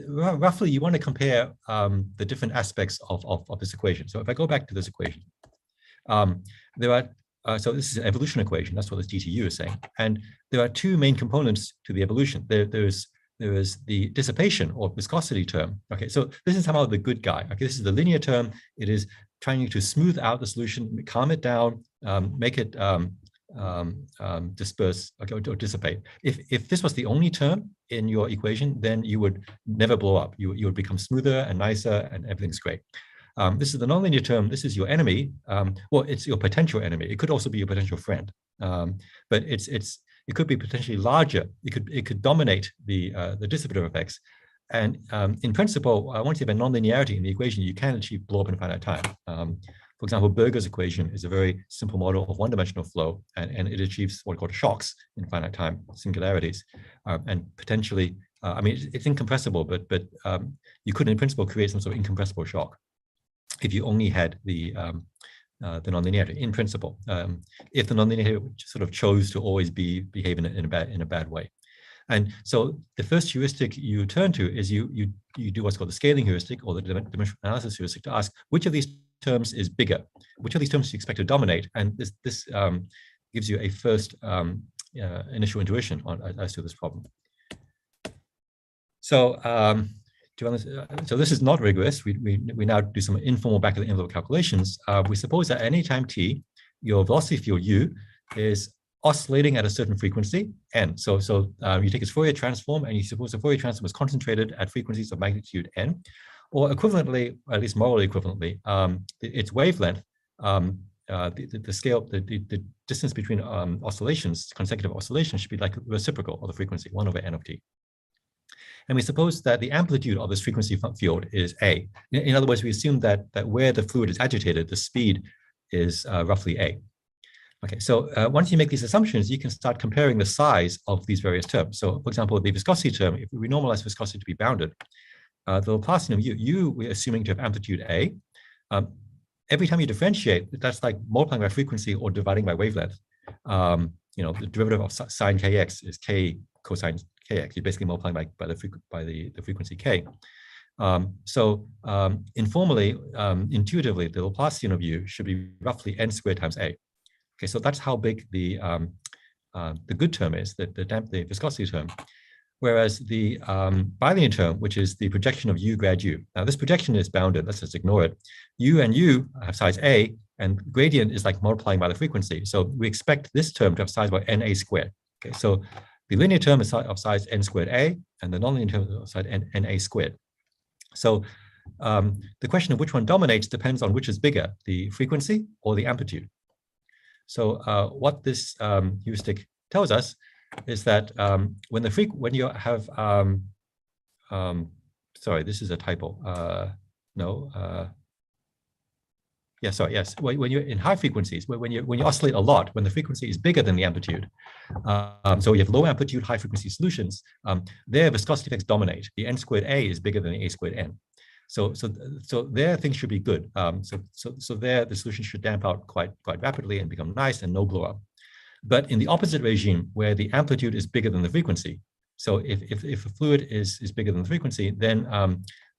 roughly, you want to compare the different aspects of this equation. So if I go back to this equation, there are so this is an evolution equation. That's what this GTU is saying. And there are two main components to the evolution. There is the dissipation or viscosity term. Okay, so this is somehow the good guy. Okay, this is the linear term. It is trying to smooth out the solution, calm it down, make it disperse, okay, or dissipate. If this was the only term in your equation, then you would never blow up. You would become smoother and nicer, and everything's great. This is the nonlinear term. This is your enemy. Well, it's your potential enemy. It could also be your potential friend, but it could be potentially larger. It could dominate the dissipative effects. And in principle, once you have a nonlinearity in the equation, you can achieve blow up in finite time. For example, Berger's equation is a very simple model of one-dimensional flow, and it achieves what are called shocks in finite time, singularities, and potentially I mean, it's incompressible, but you could, in principle, create some sort of incompressible shock if you only had the nonlinearity. In principle, if the nonlinearity sort of chose to always behave in a bad way. And so the first heuristic you turn to is you do what's called the scaling heuristic or the dimensional analysis heuristic to ask which of these terms is bigger, which of these terms you expect to dominate, and this gives you a first initial intuition as to this problem. So so this is not rigorous. We now do some informal back of the envelope calculations. We suppose that at any time t, your velocity field u is oscillating at a certain frequency n. So you take its Fourier transform and you suppose the Fourier transform is concentrated at frequencies of magnitude n, or equivalently, at least morally equivalently, its wavelength, the scale, the distance between oscillations, consecutive oscillations, should be like reciprocal of the frequency, 1 over n of t. And we suppose that the amplitude of this frequency field is a. In other words, we assume that where the fluid is agitated, the speed is roughly a. Okay, so once you make these assumptions, you can start comparing the size of these various terms. So, for example, the viscosity term, if we normalize viscosity to be bounded, the Laplacian of u, we're assuming to have amplitude a. Every time you differentiate, that's like multiplying by frequency or dividing by wavelength. The derivative of sine kx is k cosine kx. You're basically multiplying by the frequency k. Informally, intuitively, the Laplacian of u should be roughly n squared times a. Okay, so that's how big the good term is, the viscosity term. Whereas the bilinear term, which is the projection of u grad u. Now this projection is bounded, let's just ignore it. U and u have size a, and gradient is like multiplying by the frequency. So we expect this term to have size by na squared. Okay, so the linear term is of size n squared a, and the nonlinear term is of size na squared. So the question of which one dominates depends on which is bigger, the frequency or the amplitude. So what this heuristic tells us is that when you have sorry, this is a typo. When you're in high frequencies, when you oscillate a lot, when the frequency is bigger than the amplitude, so you have low amplitude, high frequency solutions, their viscosity effects dominate. The n squared a is bigger than the a squared n. So there things should be good. So there the solution should damp out quite rapidly and become nice and no blow up. But in the opposite regime, where the amplitude is bigger than the frequency, so if a fluid is bigger than the frequency, then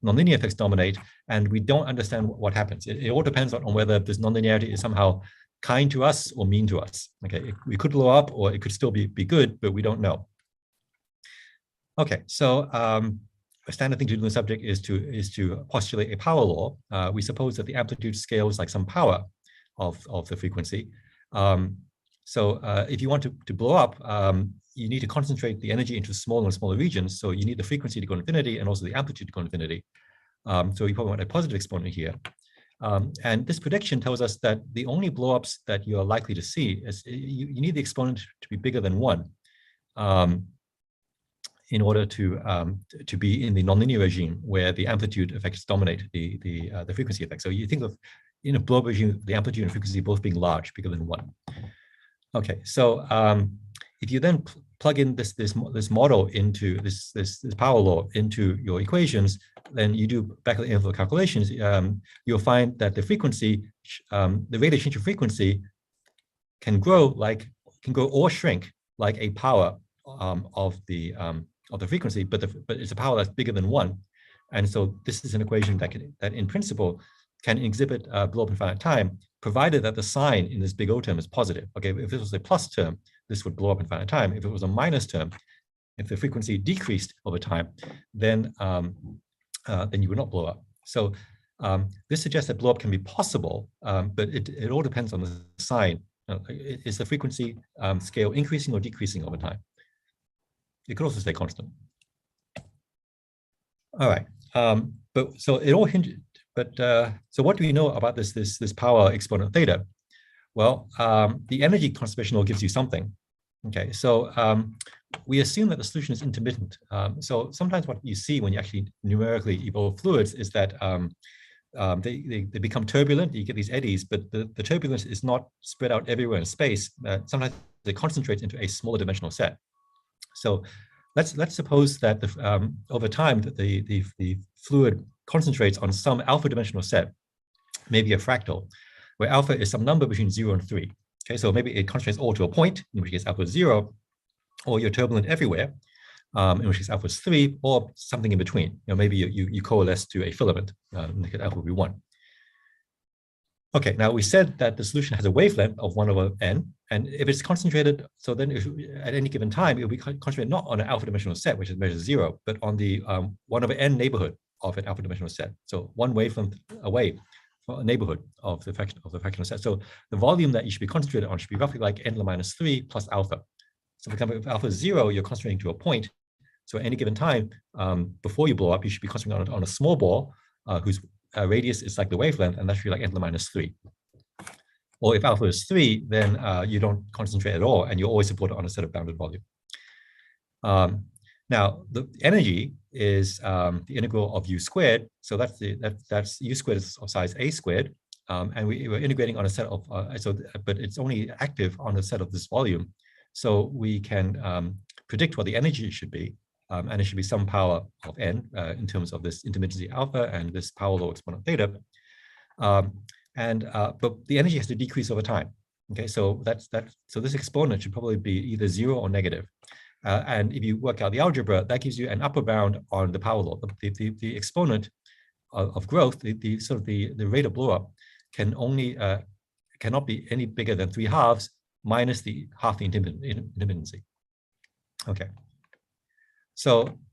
nonlinear effects dominate, and we don't understand what happens. It all depends on whether this nonlinearity is somehow kind to us or mean to us. Okay, we could blow up, or it could still be good, but we don't know. Okay, so a standard thing to do in the subject is to postulate a power law. We suppose that the amplitude scales like some power of the frequency. So if you want to blow up, you need to concentrate the energy into smaller and smaller regions. So you need the frequency to go to infinity and also the amplitude to go to infinity. So you probably want a positive exponent here. And this prediction tells us that the only blowups that you are likely to see is you need the exponent to be bigger than 1 in order to be in the nonlinear regime where the amplitude effects dominate the frequency effect. So you think of in a blow-up regime, the amplitude and frequency both being large, bigger than 1. Okay, so if you then plug in this model into this power law into your equations, then you do back of the envelope calculations, you'll find that the frequency, the rate of change of frequency can grow or shrink like a power of the frequency, but it's a power that's bigger than 1. And so this is an equation that in principle can exhibit blow up in finite time, provided that the sign in this big O term is positive. Okay, if it was a plus term, this would blow up in finite time. If it was a minus term, if the frequency decreased over time, then you would not blow up. So this suggests that blow up can be possible, but it all depends on the sign. Is the frequency scale increasing or decreasing over time? It could also stay constant. All right, so it all hinges. But so what do we know about this power exponent theta? Well, the energy conservation law gives you something. Okay, so we assume that the solution is intermittent. So sometimes what you see when you actually numerically evolve fluids is that they become turbulent. You get these eddies, but the turbulence is not spread out everywhere in space. Sometimes they concentrate into a smaller dimensional set. So let's suppose that over time that the fluid concentrates on some alpha dimensional set, maybe a fractal, where alpha is some number between 0 and 3. Okay, so maybe it concentrates all to a point, in which case alpha is 0, or you're turbulent everywhere, in which case alpha is 3, or something in between. You know, maybe you coalesce to a filament, in which case alpha will be 1. Okay, now we said that the solution has a wavelength of 1/n, and if it's concentrated, so then at any given time, it will be concentrated not on an alpha dimensional set, which is measured 0, but on the 1/n neighborhood of an alpha dimensional set. So one wavelength away from a neighborhood of the fractional set. So the volume that you should be concentrated on should be roughly like n to the minus 3 plus alpha. So for example, if alpha is 0, you're concentrating to a point. So at any given time, before you blow up, you should be concentrating on a small ball whose radius is like the wavelength, and that should be like n to the minus 3. Or if alpha is 3, then you don't concentrate at all, and you're always supported on a set of bounded volume. Now, the energy is the integral of u squared. So that's u squared is of size a squared, and we're integrating on a set of but it's only active on a set of this volume. So we can predict what the energy should be, and it should be some power of n in terms of this intermittency alpha and this power law exponent theta. But the energy has to decrease over time. Okay, so so this exponent should probably be either 0 or negative. And if you work out the algebra, that gives you an upper bound on the power law. The exponent of growth, the rate of blow up, can only cannot be any bigger than 3/2 minus half the intermittency. Okay. So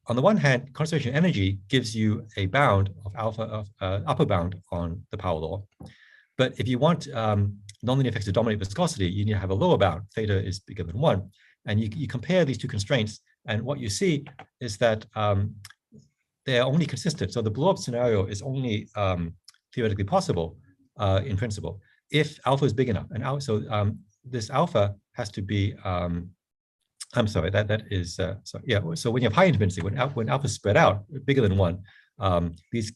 on the one hand, concentration energy gives you a bound of upper bound on the power law. But if you want nonlinear effects to dominate viscosity, you need to have a lower bound. Theta is bigger than 1. And you compare these two constraints, and what you see is that they are only consistent. So the blow-up scenario is only theoretically possible in principle if alpha is big enough. And so this alpha has to be, I'm sorry, that is, so yeah, so when you have high intermittency, when alpha is spread out, bigger than 1, these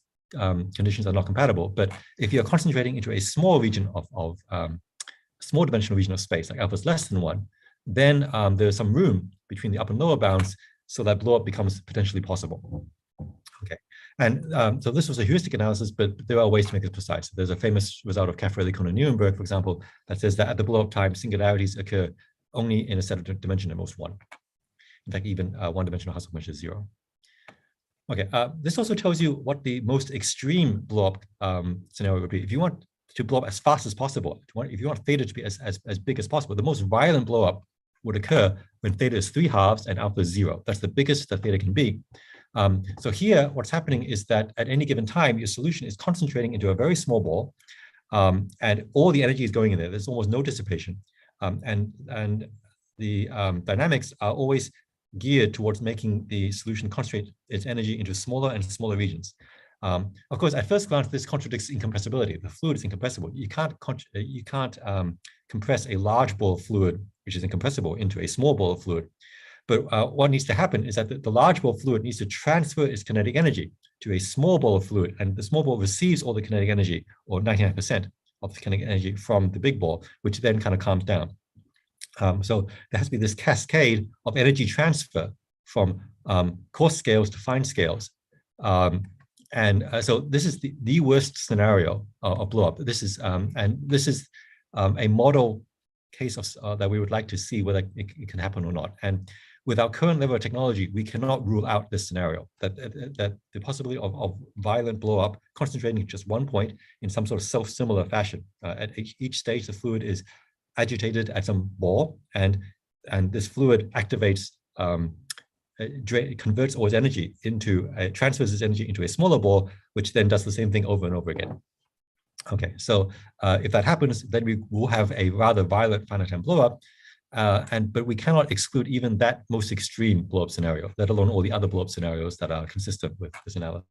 conditions are not compatible. But if you're concentrating into a small region of small dimensional region of space, like alpha is less than 1, then there's some room between the upper and lower bounds so that blow-up becomes potentially possible. Okay, and so this was a heuristic analysis, but there are ways to make it precise. There's a famous result of Caffarelli, Kohn, and Nuremberg, for example, that says that at the blow-up time, singularities occur only in a set of dimension at most 1. In fact, even one-dimensional Haskell measure is 0. Okay, this also tells you what the most extreme blow-up scenario would be. If you want to blow up as fast as possible, if you want theta to be as big as possible, the most violent blow-up would occur when theta is 3/2 and alpha is 0. That's the biggest that theta can be. So here, what's happening is that at any given time, your solution is concentrating into a very small ball, and all the energy is going in there. There's almost no dissipation, and the dynamics are always geared towards making the solution concentrate its energy into smaller and smaller regions. Of course, at first glance, this contradicts incompressibility. The fluid is incompressible. You can't compress a large ball of fluid, which is incompressible, into a small ball of fluid. But what needs to happen is that the large ball of fluid needs to transfer its kinetic energy to a small ball of fluid, and the small ball receives all the kinetic energy, or 99% of the kinetic energy from the big ball, which then kind of calms down. So there has to be this cascade of energy transfer from coarse scales to fine scales. So this is the worst scenario of blow-up. This is a model case of that we would like to see whether it can happen or not. And with our current level of technology, we cannot rule out this scenario, that the possibility of violent blow-up concentrating at just one point in some sort of self-similar fashion. At each stage, the fluid is agitated at some ball, and this fluid activates, converts all its energy transfers its energy into a smaller ball, which then does the same thing over and over again. Okay, so if that happens, then we will have a rather violent finite time blow-up, but we cannot exclude even that most extreme blow-up scenario, let alone all the other blow-up scenarios that are consistent with this analysis.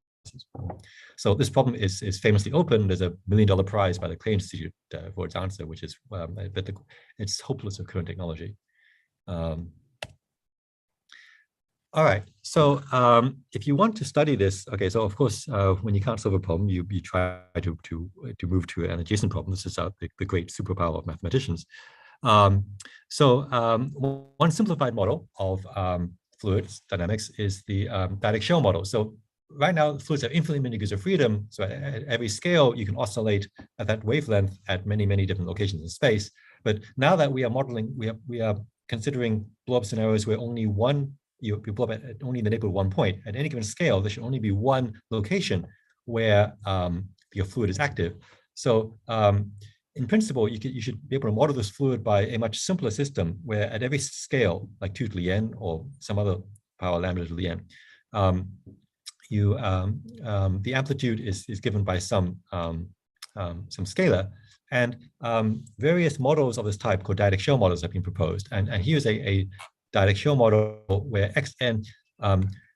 So this problem is famously open. There's $1 million prize by the Clay Institute for its answer, which is it's hopeless of current technology. All right, so if you want to study this, okay, so of course, when you can't solve a problem, you try to move to an adjacent problem. This is the great superpower of mathematicians. So one simplified model of fluids dynamics is the dyadic shell model. So right now, fluids have infinitely many degrees of freedom. So at every scale, you can oscillate at that wavelength at many, many different locations in space. But now that we are modeling, we are considering blow-up scenarios where only you blow up at only in the neighborhood of 1 point. At any given scale, there should only be one location where your fluid is active. So in principle, you should be able to model this fluid by a much simpler system where at every scale, like 2 to the n or some other power lambda to the n, the amplitude is given by some scalar, and various models of this type called dyadic shell models have been proposed. And here's a dyadic shell model where xn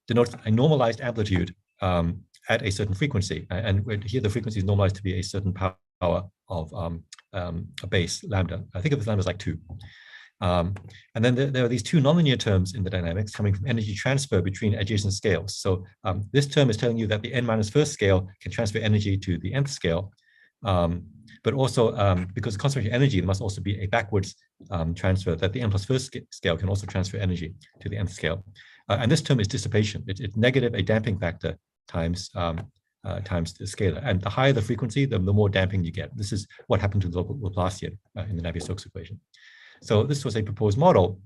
denotes a normalized amplitude at a certain frequency, and here the frequency is normalized to be a certain power of a base lambda. I think of this lambda as like 2. And then there are these two nonlinear terms in the dynamics coming from energy transfer between adjacent scales. So this term is telling you that the n-1st scale can transfer energy to the nth scale, but also because the concentration of energy, there must also be a backwards transfer, that the n+1st scale can also transfer energy to the nth scale. And this term is dissipation. It's negative a damping factor times the scalar. And the higher the frequency, the more damping you get. This is what happened to the Laplacian in the Navier-Stokes equation. So this was a proposed model.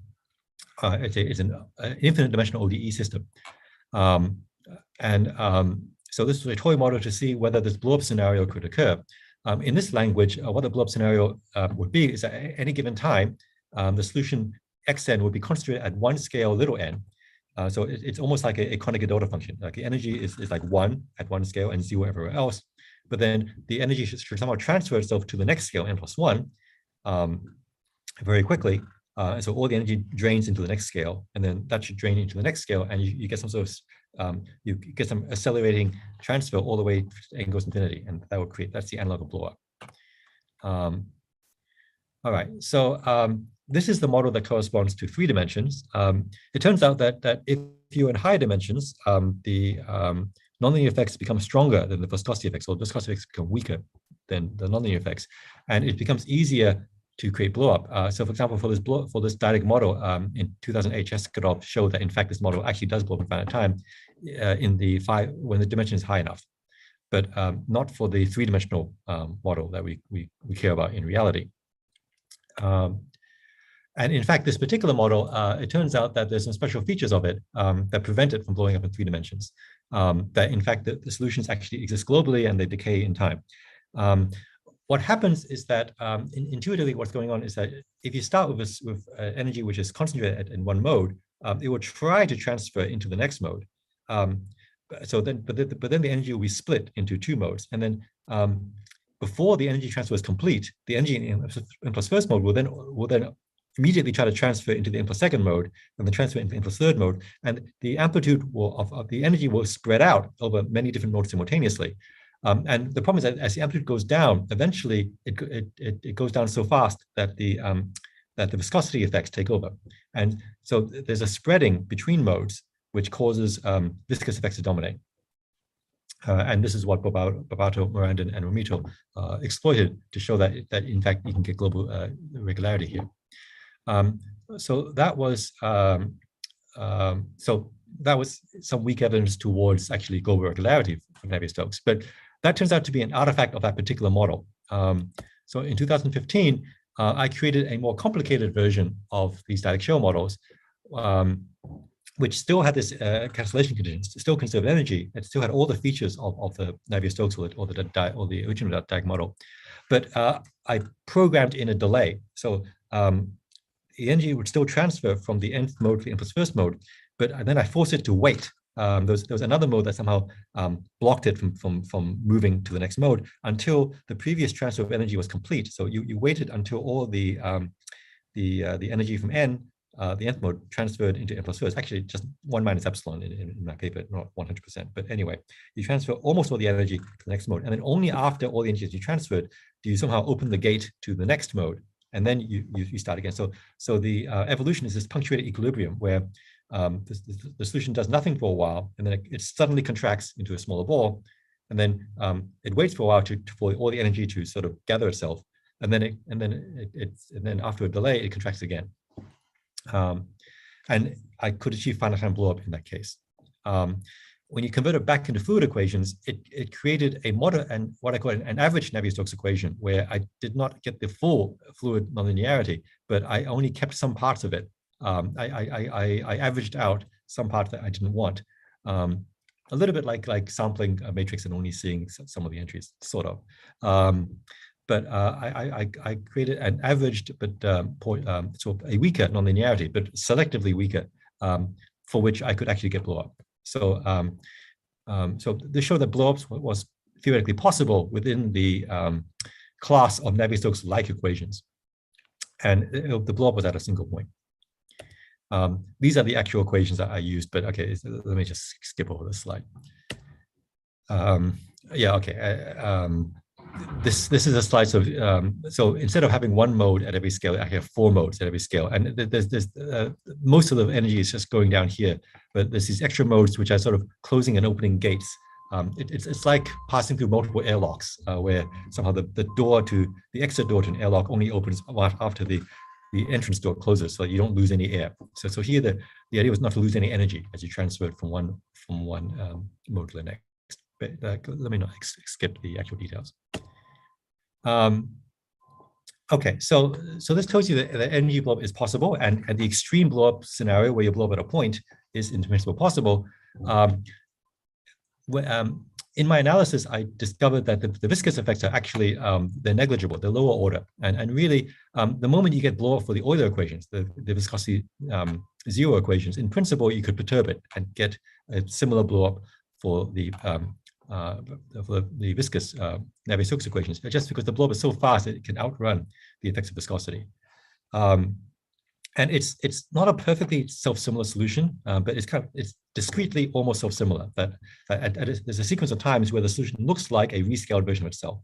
It's an infinite dimensional ODE system. So this was a toy model to see whether this blow-up scenario could occur. In this language, what the blow-up scenario would be is that at any given time, the solution xn would be concentrated at one scale, little n. So it's almost like a Kronecker-Delta function. Like the energy is like 1 at one scale and 0 everywhere else. But then the energy should somehow transfer itself to the next scale, n+1, very quickly. So all the energy drains into the next scale, and then that should drain into the next scale, and you get some sort of, you get some accelerating transfer all the way to n goes infinity, and that would create, that's the analog of blow-up. All right, so this is the model that corresponds to 3 dimensions. It turns out that if you're in higher dimensions, the nonlinear effects become stronger than the viscosity effects, or viscosity effects become weaker than the nonlinear effects, and it becomes easier to create blow-up. So for example, for this dyadic model, in 2008, Cheskadov showed that in fact this model actually does blow up in finite time when the dimension is high enough, but not for the 3-dimensional model that we care about in reality. And in fact, this particular model, it turns out that there's some special features of it that prevent it from blowing up in 3 dimensions. That in fact, the solutions actually exist globally and they decay in time. What happens is that intuitively what's going on is that if you start with energy which is concentrated in one mode, it will try to transfer into the next mode. But then the energy will be split into 2 modes. And then before the energy transfer is complete, the energy in n+1st mode will then immediately try to transfer into the n+2nd mode, and then transfer into the n+3rd mode. And the amplitude of the energy will spread out over many different modes simultaneously. And the problem is that as the amplitude goes down, eventually it goes down so fast that the viscosity effects take over. And so there's a spreading between modes, which causes viscous effects to dominate. And this is what Barbato, Morandin, and Romito exploited to show that in fact you can get global regularity here. So that was some weak evidence towards actually global regularity for Navier-Stokes, but that turns out to be an artifact of that particular model. So in 2015, I created a more complicated version of these dyadic shell models, which still had this cancellation conditions, still conserved energy, it still had all the features of the Navier-Stokes or the original dyadic model. But I programmed in a delay. So the energy would still transfer from the nth mode to the n+1st mode, but then I forced it to wait. There was another mode that somehow blocked it from moving to the next mode until the previous transfer of energy was complete. So you waited until all the energy from n, the nth mode, transferred into n+1st. Actually, just 1 minus epsilon in my paper, not 100%. But anyway, you transfer almost all the energy to the next mode, and then only after all the energy is transferred do you somehow open the gate to the next mode, and then you start again. So the evolution is this punctuated equilibrium where the solution does nothing for a while, and then it suddenly contracts into a smaller ball, and then it waits for a while for all the energy to sort of gather itself, and then after a delay it contracts again. And I could achieve finite time blow up in that case. When you convert it back into fluid equations, it created a moderate and what I call an average Navier-Stokes equation, where I did not get the full fluid nonlinearity, but I only kept some parts of it. I averaged out some parts that I didn't want. A little bit like sampling a matrix and only seeing some of the entries, sort of. But I created an averaged, but so a weaker nonlinearity, but selectively weaker, for which I could actually get blow up. So, so this showed that blowups was theoretically possible within the class of Navier-Stokes-like equations, and the blowup was at a single point. These are the actual equations that I used, but okay, let me just skip over this slide. Yeah, okay. This is a slide. So instead of having one mode at every scale, I have 4 modes at every scale, and there's most of the energy is just going down here, but there's these extra modes which are sort of closing and opening gates. It's like passing through multiple airlocks, where somehow the exit door to an airlock only opens after the entrance door closes, so you don't lose any air. So here the idea was not to lose any energy as you transfer it from one mode to the next. But let me not skip the actual details. Okay, so this tells you that the energy blow up is possible, and the extreme blow up scenario where you blow up at a point is incompressible possible. In my analysis, I discovered that the viscous effects are actually they're negligible, they're lower order, and really the moment you get blow up for the Euler equations, the viscosity zero equations, in principle you could perturb it and get a similar blow up for the viscous Navier-Stokes equations, just because the blow up is so fast it can outrun the effects of viscosity. And it's not a perfectly self-similar solution, but it's discretely almost self-similar. There's a sequence of times where the solution looks like a rescaled version of itself.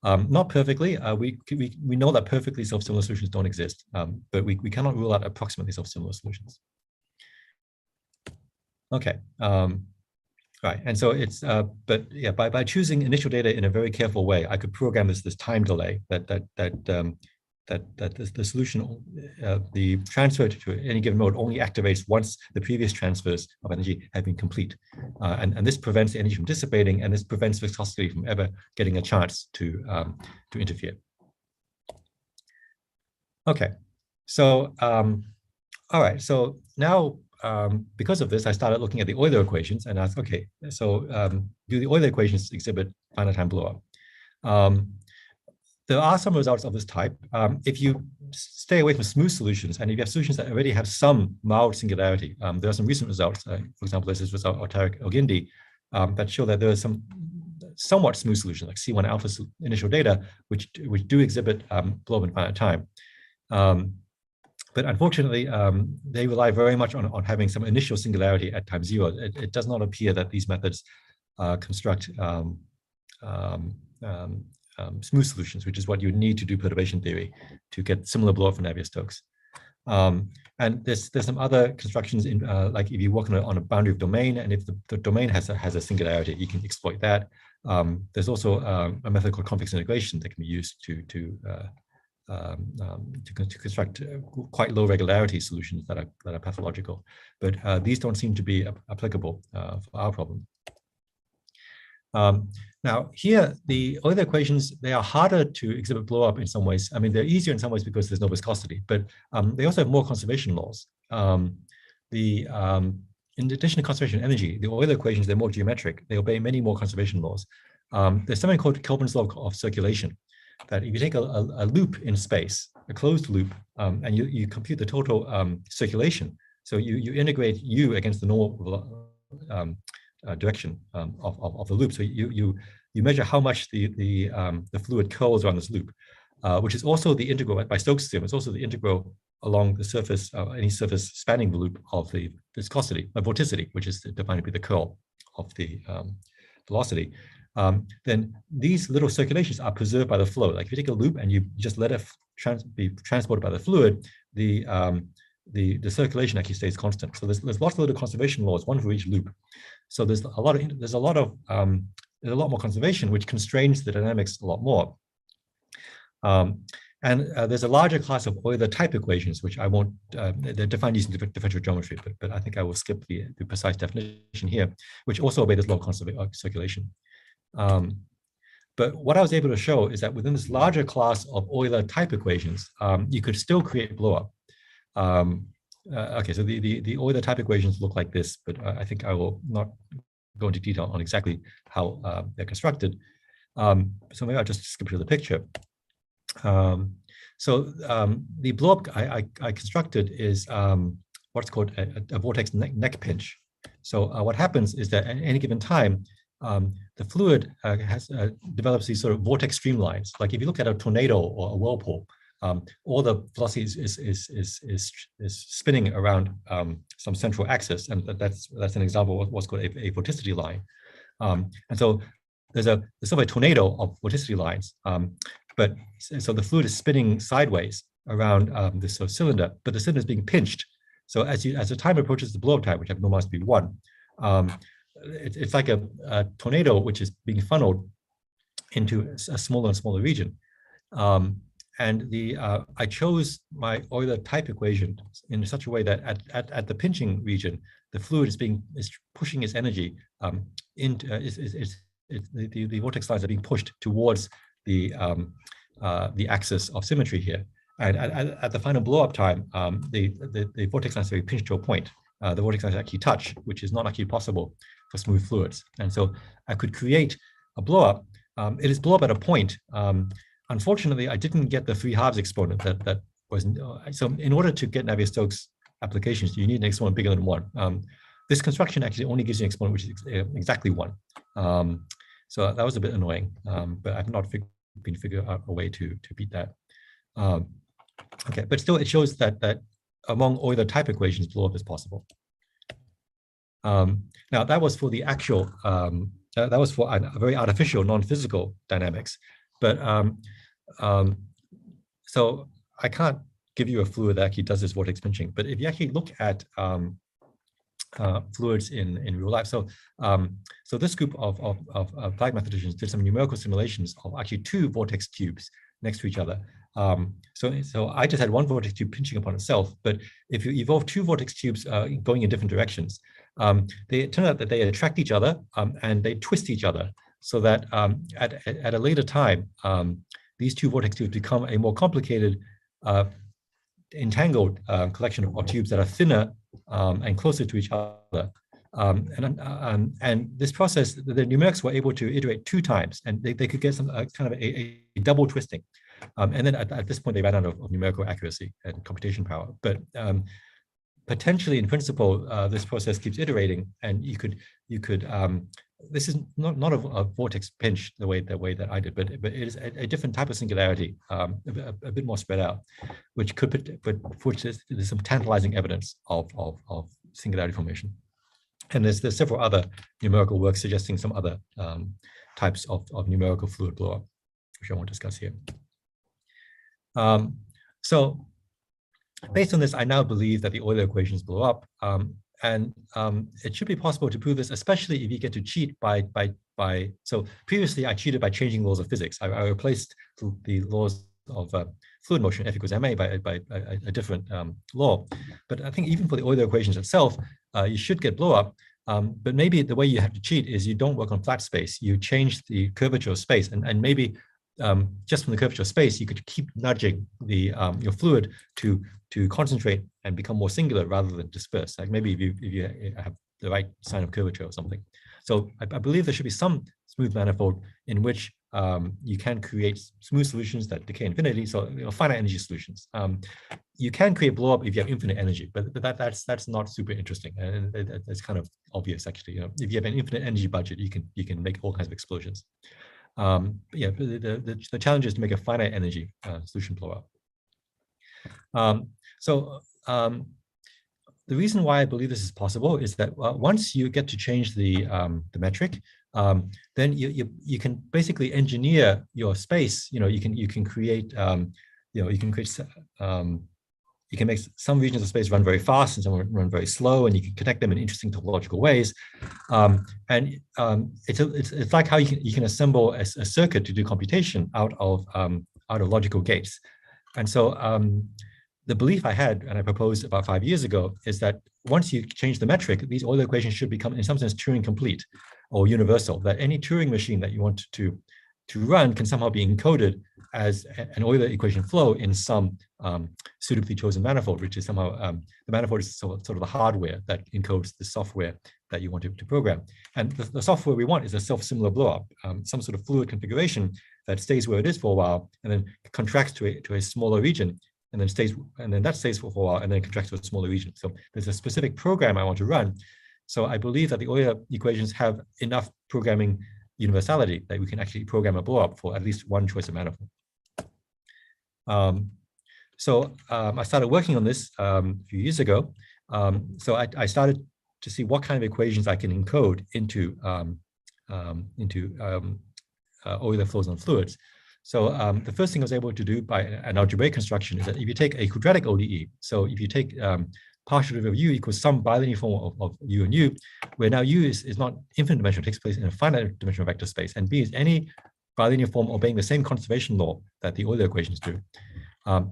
Not perfectly. We know that perfectly self-similar solutions don't exist, but we cannot rule out approximately self-similar solutions. Okay. Right, and so it's, but yeah, by choosing initial data in a very careful way, I could program this time delay that the solution, the transfer to any given mode only activates once the previous transfers of energy have been complete, and this prevents the energy from dissipating, and this prevents viscosity from ever getting a chance to interfere. Okay, so all right, so now. Because of this, I started looking at the Euler equations and asked, okay, so do the Euler equations exhibit finite time blow up? There are some results of this type. If you stay away from smooth solutions, and if you have solutions that already have some mild singularity, there are some recent results, for example, there's this result of Tarek Ogindi, that show that there are some somewhat smooth solutions, like C1 alpha initial data, which do exhibit blow up in finite time. But unfortunately, they rely very much on having some initial singularity at time 0. It does not appear that these methods construct smooth solutions, which is what you need to do perturbation theory to get similar blow up for Navier-Stokes. And there's some other constructions in like if you work on a boundary of domain, and if the domain has a singularity, you can exploit that. There's also a method called convex integration that can be used to construct quite low regularity solutions that are pathological, but these don't seem to be applicable for our problem. Now here, the Euler equations, they are harder to exhibit blow up in some ways. I mean, they're easier in some ways because there's no viscosity, but they also have more conservation laws. In addition to conservation of energy, the Euler equations, they're more geometric. They obey many more conservation laws. There's something called Kelvin's law of circulation, that if you take a loop in space, a closed loop, and you compute the total circulation, so you integrate u against the normal direction of the loop. So you measure how much the fluid curls around this loop, which is also the integral by Stokes' theorem. It's also the integral along the surface, any surface spanning the loop of the viscosity, vorticity, which is defined to be the curl of the velocity. Then these little circulations are preserved by the flow. Like if you take a loop and you just let it be transported by the fluid, the circulation actually stays constant. So there's lots of little conservation laws, one for each loop. So there's a lot more conservation, which constrains the dynamics a lot more. And there's a larger class of Euler type equations, which I won't, they're defined using differential geometry, but I think I will skip the precise definition here, which also obey this law of constant circulation. But what I was able to show is that within this larger class of Euler type equations, you could still create blowup. Okay, so the Euler type equations look like this, but I think I will not go into detail on exactly how they're constructed. So maybe I'll just skip to the picture. The blowup I constructed is what's called a vortex neck pinch. So what happens is that at any given time, the fluid develops these sort of vortex streamlines. Like if you look at a tornado or a whirlpool, all the velocity is spinning around some central axis, and that's an example of what's called a vorticity line. And so there's sort of a tornado of vorticity lines, but so the fluid is spinning sideways around this sort of cylinder, but the cylinder is being pinched. So as the time approaches the blow-up time, which I've normalized to be 1, it's like a tornado which is being funneled into a smaller and smaller region. I chose my Euler type equation in such a way that at the pinching region, the fluid is pushing its energy into the vortex lines are being pushed towards the axis of symmetry here. And at the final blow-up time, the vortex lines are being pinched to a point. The vortex lines actually touch, which is not actually possible for smooth fluids. And so I could create a blow-up. It is blow-up at a point. Unfortunately, I didn't get the 3/2 exponent that was, so in order to get Navier-Stokes applications, you need an exponent bigger than 1. This construction actually only gives you an exponent which is exactly 1. So that was a bit annoying, but I've not been figuring out a way to beat that. Okay, but still it shows that among Euler type equations, blow-up is possible. Now that was for the actual, that was for a very artificial, non-physical dynamics. But so I can't give you a fluid that actually does this vortex pinching. But if you actually look at fluids in real life, so this group of applied mathematicians did some numerical simulations of actually 2 vortex tubes next to each other. So I just had 1 vortex tube pinching upon itself. But if you evolve 2 vortex tubes going in different directions, they turn out that they attract each other and they twist each other. So that at a later time, these 2 vortex tubes become a more complicated, entangled collection of tubes that are thinner and closer to each other. And this process, the numerics were able to iterate 2 times, and they could get some kind of a double twisting. And then at this point, they ran out of numerical accuracy and computation power. But potentially, in principle, this process keeps iterating, and you could this is not a vortex pinch the way that I did, but it is a different type of singularity, a bit more spread out, which there's some tantalizing evidence of singularity formation. And there's several other numerical works suggesting some other types of numerical fluid blow-up, which I won't discuss here. So based on this, I now believe that the Euler equations blow up. And it should be possible to prove this, especially if you get to cheat by so previously I cheated by changing laws of physics. I replaced the laws of fluid motion, F equals ma, by a different law. But I think even for the Euler equations itself, you should get blow up. But maybe the way you have to cheat is you don't work on flat space. You change the curvature of space, and maybe just from the curvature of space, you could keep nudging the your fluid to concentrate and become more singular rather than disperse. Like maybe if you have the right sign of curvature or something. So I believe there should be some smooth manifold in which you can create smooth solutions that decay infinity. So finite energy solutions. You can create blow up if you have infinite energy, but that's not super interesting, and it's kind of obvious actually. If you have an infinite energy budget, you can make all kinds of explosions. Yeah, the challenge is to make a finite energy solution blow up. The reason why I believe this is possible is that once you get to change the metric, then you can basically engineer your space. You can create you can make some regions of space run very fast and some run very slow, and you can connect them in interesting topological ways. It's like how you can assemble a circuit to do computation out of logical gates. And so the belief I had, and I proposed about 5 years ago, is that once you change the metric, these Euler equations should become, in some sense, Turing complete or universal, that any Turing machine that you want to run can somehow be encoded as an Euler equation flow in some suitably chosen manifold, which is somehow, the manifold is sort of the hardware that encodes the software that you want to program. And the software we want is a self-similar blowup, some sort of fluid configuration that stays where it is for a while and then contracts to a smaller region, and then that stays for a while and then contracts to a smaller region. So there's a specific program I want to run. So I believe that the Euler equations have enough programming universality that we can actually program a blowup for at least one choice of manifold. So I started working on this a few years ago. So I started to see what kind of equations I can encode into Euler flows on fluids. So the first thing I was able to do by an algebraic construction is that if you take a quadratic ODE, so if you take partial derivative of u equals some bilinear form of u and u, where now u is not infinite dimensional, it takes place in a finite dimensional vector space, and b is any bilinear form obeying the same conservation law that the Euler equations do,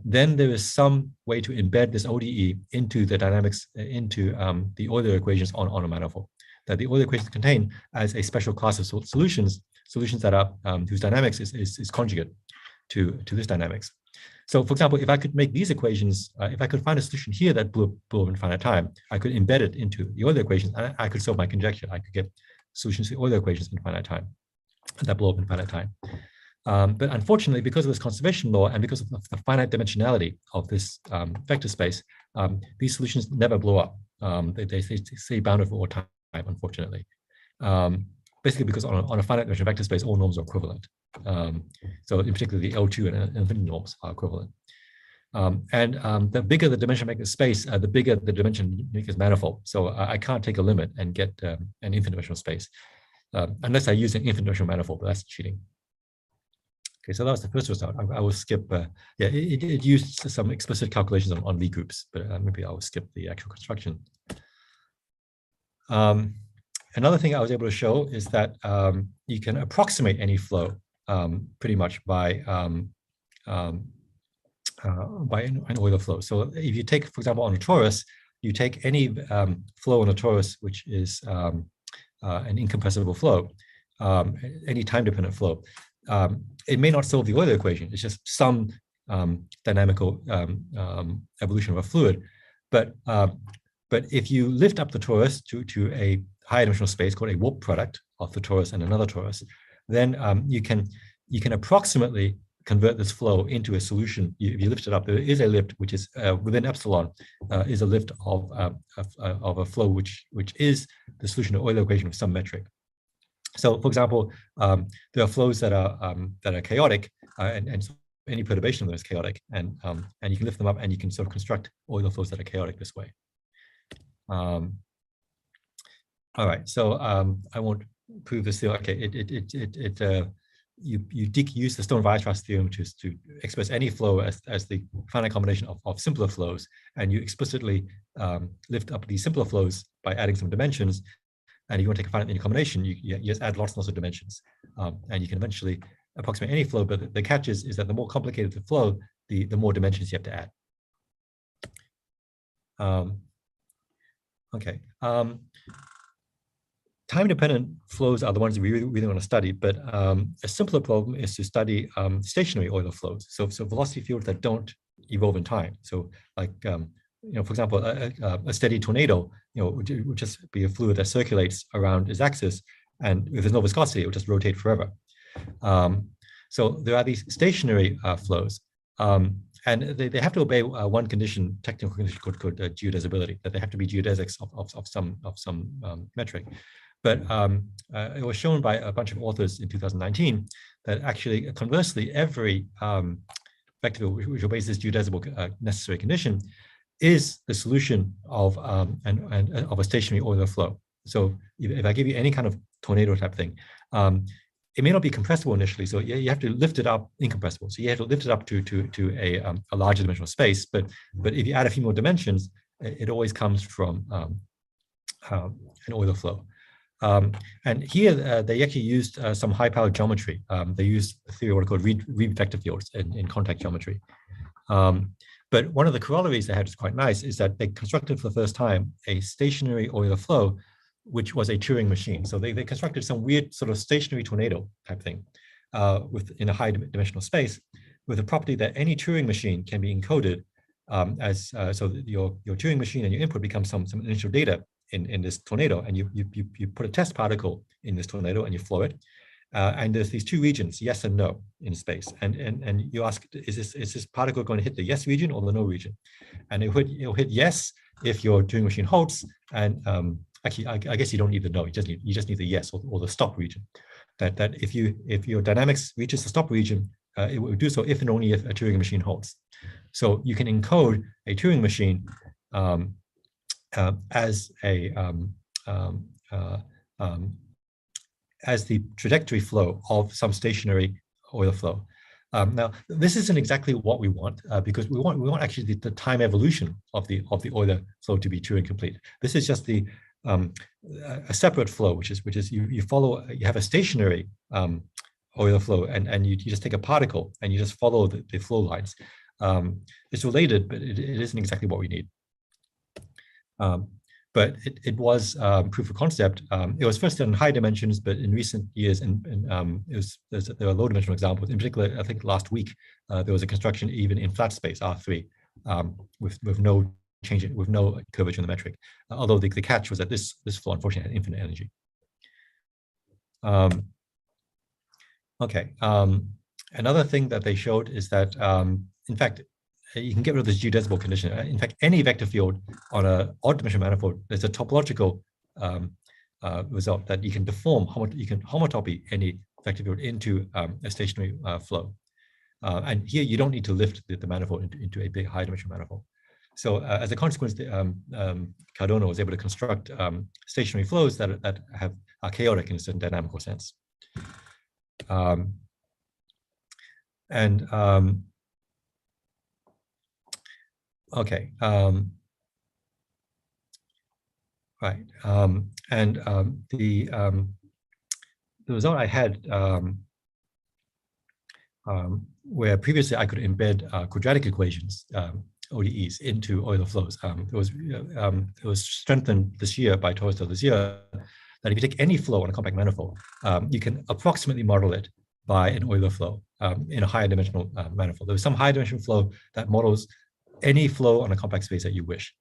then there is some way to embed this ODE into the dynamics, into the Euler equations on a manifold, that the Euler equations contain as a special class of solutions that are whose dynamics is conjugate to this dynamics. So for example, if I could make these equations, if I could find a solution here that blew up in finite time, I could embed it into the Euler equations, and I could solve my conjecture. I could get solutions to the Euler equations in finite time that blow up in finite time. But unfortunately, because of this conservation law and because of the finite dimensionality of this vector space, these solutions never blow up. They stay bounded for all time, unfortunately. Basically because on a finite dimensional vector space, all norms are equivalent. So in particular, the L2 and infinity norms are equivalent. The bigger the dimension vector space, the bigger the dimension is manifold. So I can't take a limit and get an infinite dimensional space unless I use an infinite dimensional manifold, but that's cheating. Okay, so that was the first result. I will skip, it used some explicit calculations on Lie groups, but maybe I will skip the actual construction. Another thing I was able to show is that you can approximate any flow pretty much by an Euler flow. So if you take, for example, on a torus, you take any flow on a torus, which is an incompressible flow, any time-dependent flow. It may not solve the Euler equation. It's just some dynamical evolution of a fluid. But if you lift up the torus to a higher dimensional space called a warp product of the torus and another torus, then you can approximately convert this flow into a solution. If you lift it up, there is a lift which is within epsilon, is a lift of a flow which is the solution to Euler equation of some metric. So, for example, there are flows that are chaotic, and so any perturbation of them is chaotic, and you can lift them up and you can sort of construct Euler flows that are chaotic this way. All right, so I won't prove this theorem. Okay, you use the Stone-Weierstrass theorem to express any flow as the finite combination of simpler flows, and you explicitly lift up these simpler flows by adding some dimensions. And if you want to take a finite linear combination, you just add lots and lots of dimensions, and you can eventually approximate any flow. But the catch is that the more complicated the flow, the more dimensions you have to add. Okay. Time-dependent flows are the ones we really want to study, but a simpler problem is to study stationary Euler flows. So velocity fields that don't evolve in time. So like, for example, a steady tornado, would just be a fluid that circulates around its axis, and if there's no viscosity, it will just rotate forever. So there are these stationary flows, and they have to obey one condition, technical condition called geodesibility, that they have to be geodesics of some metric. But it was shown by a bunch of authors in 2019 that actually, conversely, every vector field which obeys this geodesible necessary condition is the solution of a stationary Euler flow. So if I give you any kind of tornado type thing, it may not be compressible initially, so you have to lift it up incompressible. So you have to lift it up to a larger dimensional space. But if you add a few more dimensions, it always comes from an Euler flow. And here they actually used some high-powered geometry. They used a theory of what are called Reed vector fields in contact geometry. But one of the corollaries they had was quite nice, is that they constructed for the first time a stationary Euler flow, which was a Turing machine. So they constructed some weird sort of stationary tornado type thing in a high dimensional space, with the property that any Turing machine can be encoded so that your Turing machine and your input becomes some initial data in this tornado, and you put a test particle in this tornado and you flow it. And there's these two regions, yes and no, in space. And you ask, is this particle going to hit the yes region or the no region? And it'll hit yes if your Turing machine holds. And actually, I guess you don't need the no. You just need the yes or the stop region. That if your dynamics reaches the stop region, it will do so if and only if a Turing machine holds. So you can encode a Turing machine as the trajectory flow of some stationary Euler flow. Now, this isn't exactly what we want, because we want actually the time evolution of the Euler flow to be Turing complete. This is just a separate flow, which is you have a stationary Euler flow, and you just take a particle and you just follow the flow lines. It's related, but it isn't exactly what we need. But it was proof of concept. It was first done in high dimensions, but in recent years, there are low dimensional examples. In particular, I think last week there was a construction even in flat space R3 with no change, with no curvature in the metric. Although the catch was that this flow unfortunately had infinite energy. Okay. Another thing that they showed is that in fact, you can get rid of this geodesimal condition. In fact, any vector field on an odd dimensional manifold, there's a topological result that you can deform, you can homotopy any vector field into a stationary flow. And here you don't need to lift the manifold into a big high dimensional manifold. So as a consequence, Cardano was able to construct stationary flows that are chaotic in a certain dynamical sense. Okay. Right. The result I had, where previously I could embed quadratic equations, ODEs, into Euler flows. It was strengthened this year by Torres this year that if you take any flow on a compact manifold, you can approximately model it by an Euler flow in a higher dimensional manifold. There's some high dimensional flow that models any flow on a compact space that you wish.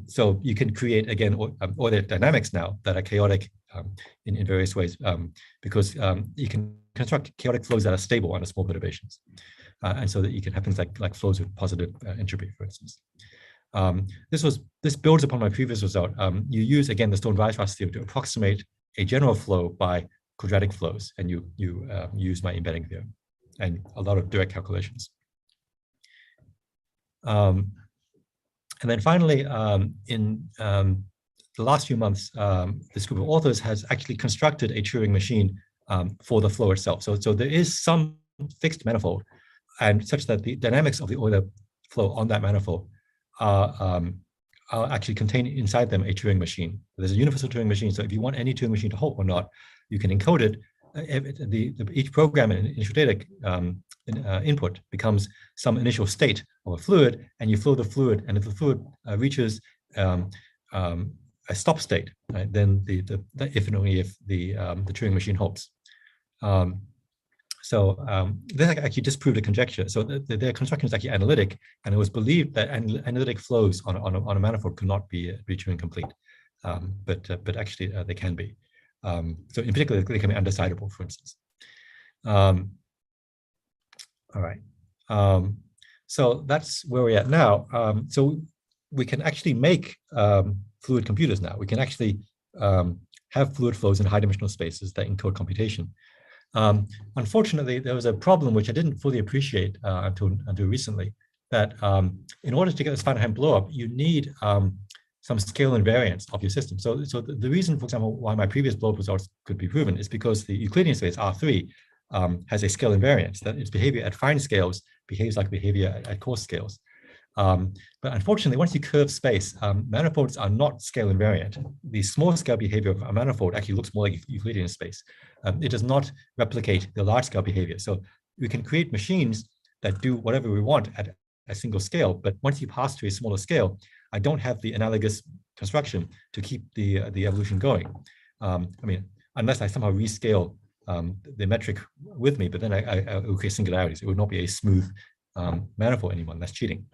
So you can create, again, Euler dynamics now that are chaotic in various ways, because you can construct chaotic flows that are stable under small perturbations. And so that you can have things like flows with positive entropy, for instance. This builds upon my previous result. You use, again, the Stone-Weierstrass theorem to approximate a general flow by quadratic flows, and you use my embedding theorem and a lot of direct calculations. And then finally, in the last few months, this group of authors has actually constructed a Turing machine for the flow itself. So there is some fixed manifold, and such that the dynamics of the Euler flow on that manifold are actually contained inside them a Turing machine. There's a universal Turing machine, so if you want any Turing machine to hold or not, you can encode it. Each program and initial data input becomes some initial state of a fluid, and you flow the fluid, and if the fluid reaches a stop state, right, then if and only if the Turing machine holds. This actually disproved a conjecture. So their construction is actually analytic, and it was believed that analytic flows on a manifold could not be Turing complete, but actually they can be. So in particular, they can be undecidable, for instance. All right. So that's where we're at now. So we can actually make fluid computers now. We can actually have fluid flows in high dimensional spaces that encode computation. Unfortunately, there was a problem which I didn't fully appreciate until recently, that in order to get this finite time blowup, you need some scale invariance of your system. So the reason, for example, why my previous blowup results could be proven is because the Euclidean space R3 has a scale invariance, that its behavior at fine scales behaves like behavior at coarse scales. But unfortunately, once you curve space, manifolds are not scale invariant. The small scale behavior of a manifold actually looks more like Euclidean space. It does not replicate the large scale behavior. So we can create machines that do whatever we want at a single scale, but once you pass to a smaller scale, I don't have the analogous construction to keep the evolution going. I mean, unless I somehow rescale the metric with me, but then I will create singularities. It would not be a smooth manifold anymore. That's cheating.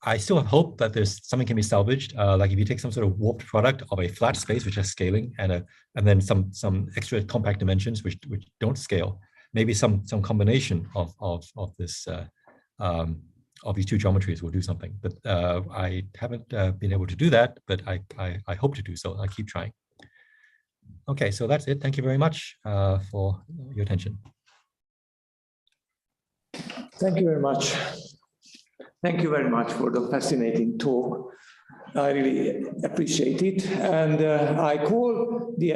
I still have hope that there's something can be salvaged. Like if you take some sort of warped product of a flat space which has scaling and then some extra compact dimensions which don't scale, maybe some combination of this of these two geometries will do something. But I haven't been able to do that, but I hope to do so. I keep trying. Okay, so that's it. Thank you very much for your attention. Thank you very much. Thank you very much for the fascinating talk. I really appreciate it. And I call the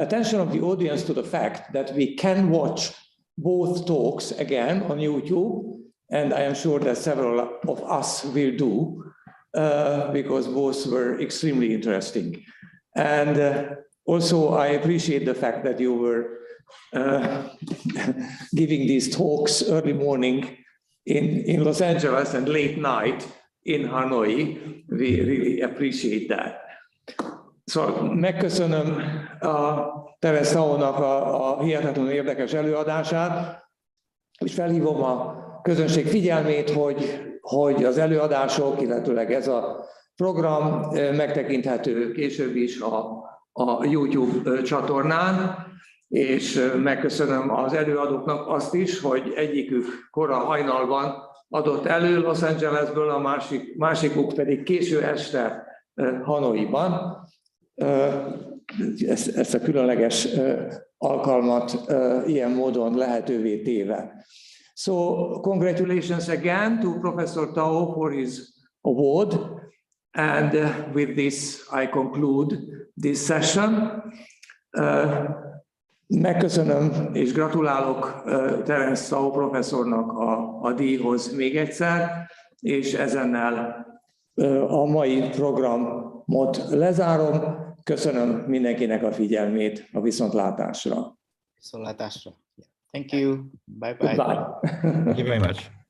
attention of the audience to the fact that we can watch both talks again on YouTube. And I am sure that several of us will do, because both were extremely interesting. And also, I appreciate the fact that you were giving these talks early morning in Los Angeles and late night in Hanoi. We really appreciate that. Szóval megköszönöm Terence Tao-nak a hihetetlenül érdekes előadását, és felhívom a közönség figyelmét, hogy az előadások, illetőleg ez a program megtekinthető később is a YouTube csatornán, és megköszönöm az előadóknak azt is, hogy egyikük kora hajnalban adott elő Los Angelesből, a másikuk pedig késő este Hanoiban. Ezt a különleges alkalmat ilyen módon lehetővé téve. So congratulations again to Professor Tao for his award. And with this, I conclude this session. Megköszönöm és gratulálok Terence Tao professzornak a díjhoz még egyszer, és ezennel a mai programot lezárom. Köszönöm mindenkinek a figyelmét, a viszontlátásra. Viszontlátásra. Thank you. Bye bye. Goodbye. Thank you very much.